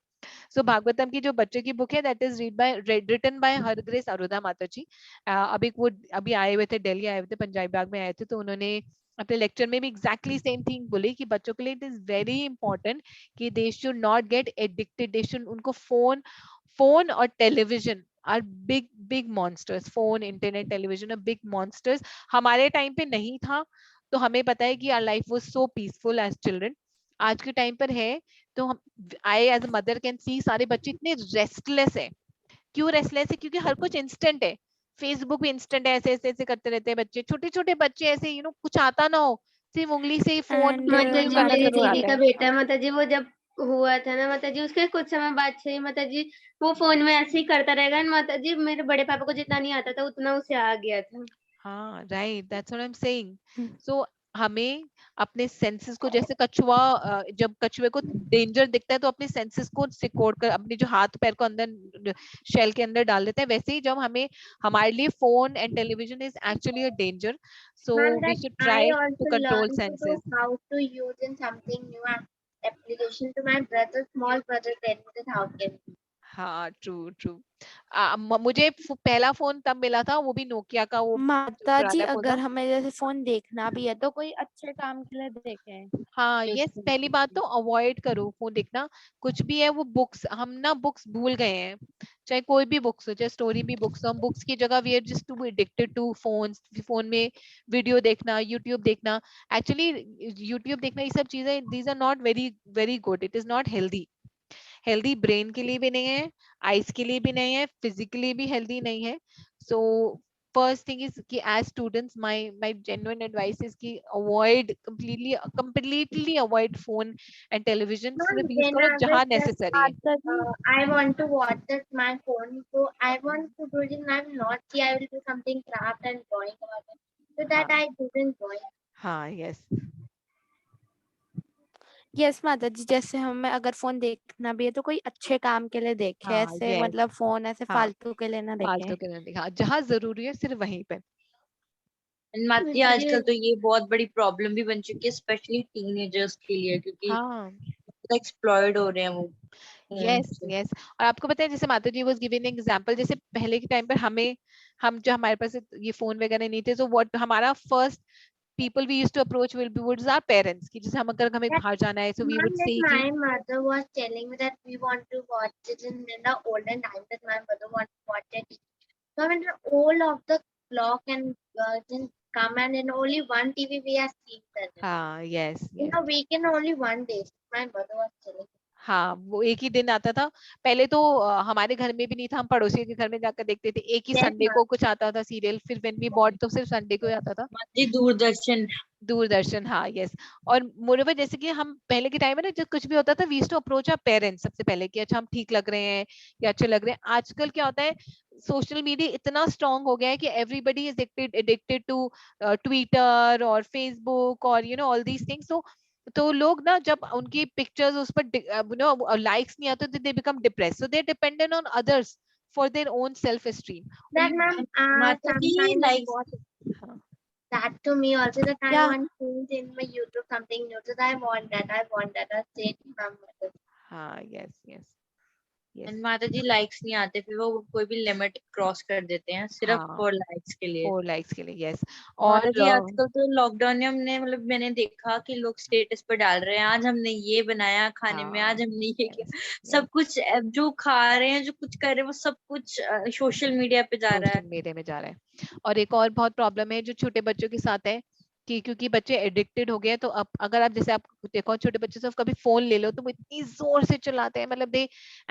So Bhagavatam की जो बच्चों की बुक है that is written by Her Grace Arudha माता जी. अभी आए हुए थे, दिल्ली आए हुए थे, पंजाब बाग में आए थे, तो उन्होंने अपने लेक्चर में भी एग्जैक्टली सेम थिंग बोली कि बच्चों के लिए इट इज वेरी इंपॉर्टेंट कि they should not get addicted. They should, उनको फोन और television are big monsters. Phone, internet, television are big monsters. हमारे टाइम पे नहीं था तो हमें पता है कि our life was so peaceful as children. आज के टाइम पर है तो हम I as a mother can see सारे बच्चे इतने रेस्टलेस है। क्यों रेस्टलेस है? क्योंकि हर कुछ इंस्टेंट है। फेसबुक भी इंस्टेंट है, ऐसे ऐसे ऐसे करते रहते हैं बच्चे, छोटे छोटे बच्चे ऐसे कुछ आता ना हो, सिर्फ उंगली से ही फोन माता कंट्रोल जी करना मेरी शुरू दीदी आता का है। बेटा माता जी वो जब हुआ था ना माता जी, उसके कुछ समय बाद से ही माता जी वो फोन में ऐसे ही करता रहेगा। माता जी मेरे बड़े पापा को जितना नहीं आता था उतना उसे आ गया था। हाँ right, that's what I am saying. So हमें अपने सेंसेस को, जैसे कछुआ जब कछुए को डेंजर दिखता है तो अपने सेंसेस को सिकोड़ कर अपने जो हाथ पैर को अंदर शेल के अंदर डाल देता है, वैसे ही जब हमें हमारे लिए phone and television is actually a danger, so Ma'am, we that should I try to also control learned to do senses. how to use in something new application to my brother, small brother, tell me that how can. हाँ true true. मुझे पहला phone तब मिला था, वो भी Nokia का, वो जो माता जी पुराना फोन था। अगर हमें जैसे फोन देखना भी है तो कोई अच्छे काम के लिए देखें। हाँ यस, पहली बात तो अवॉइड करो फोन देखना। कुछ भी है वो बुक्स, हम ना बुक्स भूल गए हैं, चाहे कोई भी बुक्स हो, चाहे स्टोरी भी बुक्स हो, हम बुक्स की जगह we are just too addicted to phones. Phone में वीडियो देखना, यूट्यूब देखना, एक्चुअली यूट्यूब देखना, ये सब चीजें these are not very very good, it is not healthy. Healthy brain के लिए भी नहीं है, आइज के लिए भी नहीं है, फिजिकली भी हेल्दी नहीं है। सो फर्स्ट थिंग इज कि as students my genuine advice is कि avoid completely avoid phone and television, Ma'am, सिर्फ यूज then करो I was जहां just नेसेसरी है। I want to watch that my phone, so I want to do it in my not see. I will do something craft and drawing about it, so that हाँ I didn't drawing. हाँ yes yes माता जी, जैसे हमें अगर phone देखना भी है तो कोई अच्छे काम के लिए देखे, हाँ ऐसे यस मतलब फोन ऐसे हाँ, फालतू के लिए ना देखे। फालतू के नहीं देखा, जहां जरूरी है सिर्फ वहीं पे। माता जी आजकल तो ये बहुत बड़ी प्रॉब्लम भी बन चुकी है, स्पेशली टीनेजर्स के लिए, क्योंकि हाँ एक्सप्लॉयड हो रहे हैं वो फोन यस से। यस। और आपको पता है, जैसे माता जी वाज गिविंग एग्जांपल, जैसे पहले के टाइम पर हम जब हमारे पास ये फोन वगैरह नहीं थे, तो व्हाट हमारा first people we used to approach will be would our parents, कि जैसे हम अगर हमें That बाहर जाना है, so we ma'am, would that say कि my mother was telling me that we want to watch it in the olden time. That my mother want to watch it. So when all of the clock and then come and in only one TV we are seeing that. हाँ yes In yes. a weekend only one day. My mother was telling. हाँ वो एक ही दिन आता था पहले तो, हमारे घर में भी नहीं था, हम पड़ोसी के घर में जाकर देखते थे, एक ही Yes, संडे को कुछ आता था सीरियल, फिर व्हेन वी बॉट तो सिर्फ संडे को ही आता था। जी दूरदर्शन। दूरदर्शन हाँ यस। और मोreover जैसे कि हम पहले के टाइम में ना, जब कुछ भी होता था we used to approach our parents सबसे पहले, कि अच्छा हम ठीक लग रहे हैं या अच्छे लग रहे हैं। आजकल क्या होता है, सोशल मीडिया इतना स्ट्रांग हो गया है कि everybody is addicted to Twitter और फेसबुक और ऑल दीज थिंग्स। तो लोग ना, जब उनकी पिक्चर्स उस पर लाइक्स नहीं आते, तो they become depressed, so they dependent on others for their own self esteem. That ma'am, माता जी sometimes like what that to me also, that I क्या want things in my YouTube something new, so I want that, I want that. I say to my mother. हाँ yes yes yes. माता जी likes नहीं आते, फिर वो कोई भी limit cross कर देते हैं सिर्फ हाँ फॉर लाइक्स के लिए। 4 लाइक्स के लिए यस। माता और जी आजकल तो लॉकडाउन में हमने मतलब मैंने देखा कि लोग स्टेटस पर डाल रहे हैं, आज हमने ये बनाया खाने में, हाँ आज हमने ये किया। यस सब कुछ जो खा रहे हैं, जो कुछ कर रहे हैं, वो सब कुछ सोशल मीडिया पे जा रहा है। सोशल मीडिया में जा रहा है। और एक और बहुत प्रॉब्लम है जो छोटे बच्चों के साथ है, कि क्योंकि बच्चे एडिक्टेड हो गए हैं, तो अब अगर आप जैसे आप देखो छोटे बच्चे से कभी फोन ले लो तो वो इतनी जोर से चलाते हैं, मतलब दे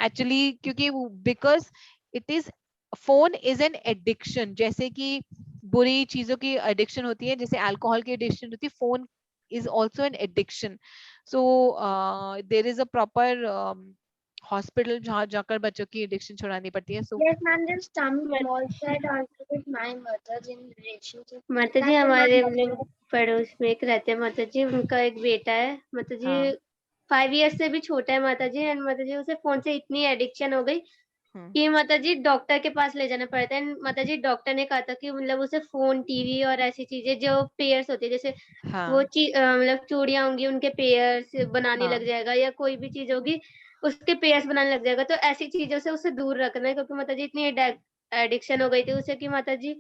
एक्चुअली, क्योंकि because it is phone is an addiction. जैसे कि बुरी चीजों की एडिक्शन होती है, जैसे अल्कोहल की एडिक्शन होती है, phone is also an addiction. So there is a proper hospital जहाँ जाकर बच्चों की एडिक्शन छुड़ानी पड़ती है। सो Yes, ma'am, there's some small child also with my mother in relationship. माता जी That is my हमारे mother. मतलब पड़ोस में एक रहते हैं माता जी, उनका एक बेटा है माता जी, हाँ 5 इयर्स से भी छोटा है माता जी। एंड माता जी उसे फोन से इतनी एडिक्शन हो गई कि माता जी डॉक्टर के पास ले जाना पड़ता है। माता जी डॉक्टर ने कहा था कि मतलब उसे फोन, टीवी और ऐसी चीजें जो पेयर्स होती है, जैसे वो हाँ मतलब चूड़ियां होंगी उनके पेयर्स बनाने हाँ लग जाएगा, या कोई भी चीज होगी उसके पेयर्स बनाने लग जाएगा। तो ऐसी चीजों से उसे दूर रखना है, क्योंकि माता जी इतनी एडिक्शन हो गई थी उसे कि माता जी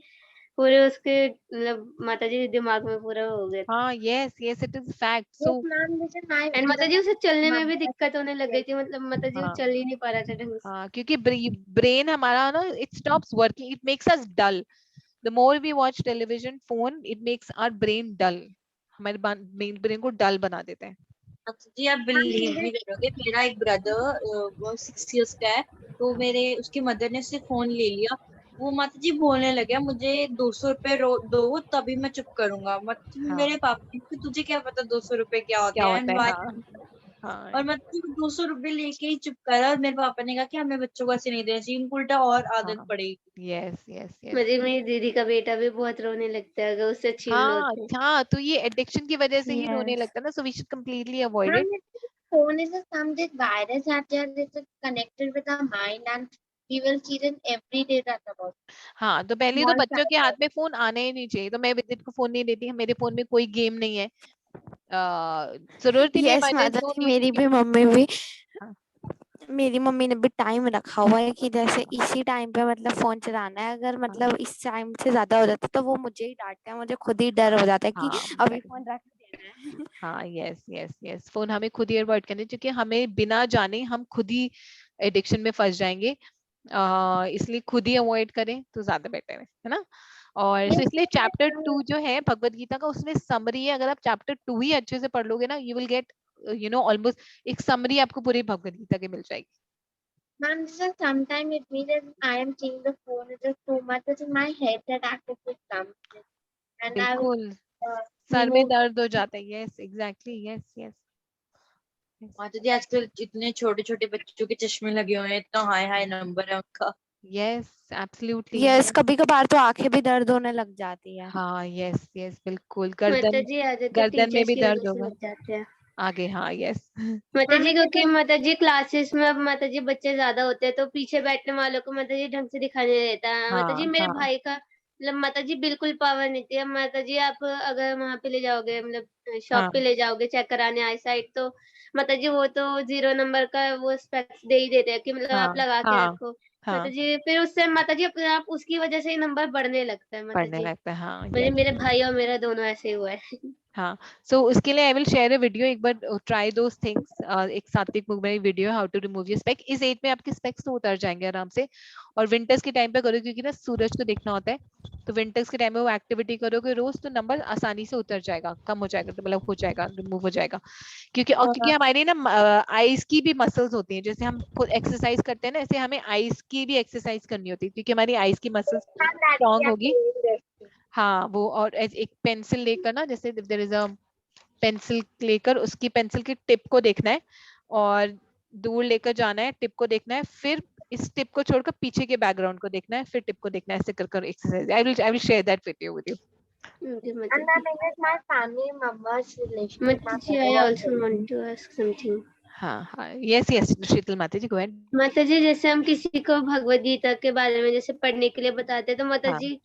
पूरे उसके मतलब माता जी दिमाग में पूरा हो गया था। हाँ yes yes it is fact. Yes, so ma'am, this is my and माता जी उसे चलने में भी mother. दिक्कत होने लग गई थी, मतलब माता जी वो हाँ चल ही नहीं पा रहा था ढंग से। हाँ, क्योंकि ब्रेन हमारा ना, it stops working, it makes us dull. The more we watch television phone, it makes our brain dull, हमारे ब्रेन को डल बना देते हैं। अच्छा जी, आप बिलीव नहीं करोगे, मेरा एक ब्रदर वो 6 years का है, तो मेरे उसकी मदर ने उससे फोन ले लिया। वो माता जी बोलने लगे मुझे 200 रुपए दो तभी मैं चुप करूंगा। मतलब हाँ मेरे पापा ने कहा, तुझे क्या पता 200 रुपए क्या होते क्या हैं होता एंड है। वाई। हाँ हाँ और मतलब 200 रुपए लेके ही चुप करा। और मेरे पापा ने कहा कि हमें बच्चों को ऐसे नहीं देना चाहिए, इनको उल्टा और आदत हाँ। पड़ेगी। Yes yes yes. मुझे मेरी दीदी का बेटा भी बहुत रोने लगता है अगर उससे छीन लो हाँ तो। हाँ, तो ये एडिक्शन की वजह से ही रोने Yes. लगता है ना, so we should completely avoid Ma'am, इट। if the phone is a something virus out there that's connected with our mind and we will see it every day that about. हाँ, तो पहले तो Small बच्चों के हाथ factor. में phone आने ही नहीं चाहिए। तो मैं विदित को फोन नहीं देती, मेरे फोन में कोई गेम नहीं है, जरूरत ही नहीं है, यस बाय चांस माता नो जी, नीड मेरी टू। भी मम्मी भी हाँ मेरी मम्मी ने भी टाइम रखा हुआ है कि जैसे इसी टाइम पे मतलब फोन चलाना है। अगर हाँ मतलब इस टाइम से ज्यादा हो जाता है तो वो मुझे ही डांटते हैं, मुझे खुद ही डर हो जाता है कि हाँ अभी फोन रख देना है। हाँ यस यस यस, फोन हमें खुद ही अवॉइड करना है, क्योंकि हमें बिना जाने हम खुद ही एडिक्शन में फंस जाएंगे। इसलिए खुद ही अवॉइड करें तो ज्यादा बेटर है ना। और Yes, इसलिए yes, चैप्टर 2 जो है भगवत गीता का, उसमें समरी है। अगर आप चैप्टर 2 ही अच्छे से पढ़ लोगे ना, यू विल गेट ऑलमोस्ट एक समरी आपको पूरी भगवत गीता की मिल जाएगी। ma'am, sometimes it means that I am seeing the phone is just too much in my head that I have to something and I will बिल्कुल, सर में remove. दर्द हो जाता है। Yes exactly, yes yes. माता जी आजकल इतने छोटे छोटे बच्चों के चश्मे लगे हुए हैं, इतना हाई हाई नंबर है उनका। Yes absolutely. यस, कभी कभार तो आंखें भी दर्द होने लग जाती है। हाँ यस यस बिल्कुल, माता गर्दन, जी आगे तो गर्दन में टीचर्स भी की दर्द वजह से होगा लग जाते हैं। आगे। हाँ यस माता Ma'am, जी, it क्योंकि is माता जी क्लासेस में अब माता जी बच्चे ज्यादा होते हैं तो पीछे बैठने वालों को माता जी ढंग से दिखाई नहीं देता है। माता जी हाँ मेरे हाँ भाई का मतलब माता जी बिल्कुल पावर नहीं थी। अब माता जी आप अगर वहां पे ले जाओगे मतलब शॉप हाँ पे ले जाओगे चेक कराने आई साइड तो माता जी वो तो 0 नंबर का वो स्पेक्स दे ही देते हैं कि मतलब हाँ आप लगा के हाँ रखो। माता हाँ, जी फिर उससे माता जी अपने आप उसकी वजह से ही नंबर बढ़ने लगता है माता पढ़ने जी। लगता है। हाँ मुझे यस। मेरे भाई और मेरा दोनों ऐसे ही हुआ है। हाँ, सो उसके लिए I will share a video, एक बार ट्राई दोस थिंग्स। एक सात्विक मुगमई video, how to remove your spec. इस एज में आपके स्पेक्स तो उतर जाएंगे आराम से। और विंटर्स के टाइम पे करो, क्योंकि ना सूरज को देखना होता है, तो विंटर्स के टाइम में वो एक्टिविटी करोगे रोज तो नंबर आसानी से उतर जाएगा, कम हो जाएगा, तो मतलब हो जाएगा, रिमूव हो जाएगा। क्योंकि हमारी ना आईज की भी मसल्स होती हैं, जैसे हम खुद एक्सरसाइज करते हैं ना, ऐसे हमें आईज की भी एक्सरसाइज करनी होती है, क्योंकि हमारी आईज की muscles ma'am, that we strong are होगी। doing this. हाँ वो, और एक पेंसिल लेकर ना, जैसे देयर इज अ पेंसिल लेकर, उसकी पेंसिल की टिप को देखना है और दूर लेकर जाना है, टिप को देखना है, फिर इस टिप को छोड़कर पीछे के बैकग्राउंड को देखना है, फिर टिप को देखना है, ऐसे कर कर exercise. I will share that video with you. And ma'am, it is my family members relation with my माता जी, I mother was also very. want to ask something. हाँ हाँ यस यस, शीतल माता जी गो अहेड। माता जी जैसे हम किसी को भगवत गीता के बारे में जैसे पढ़ने के लिए बताते हैं तो माता हाँ जी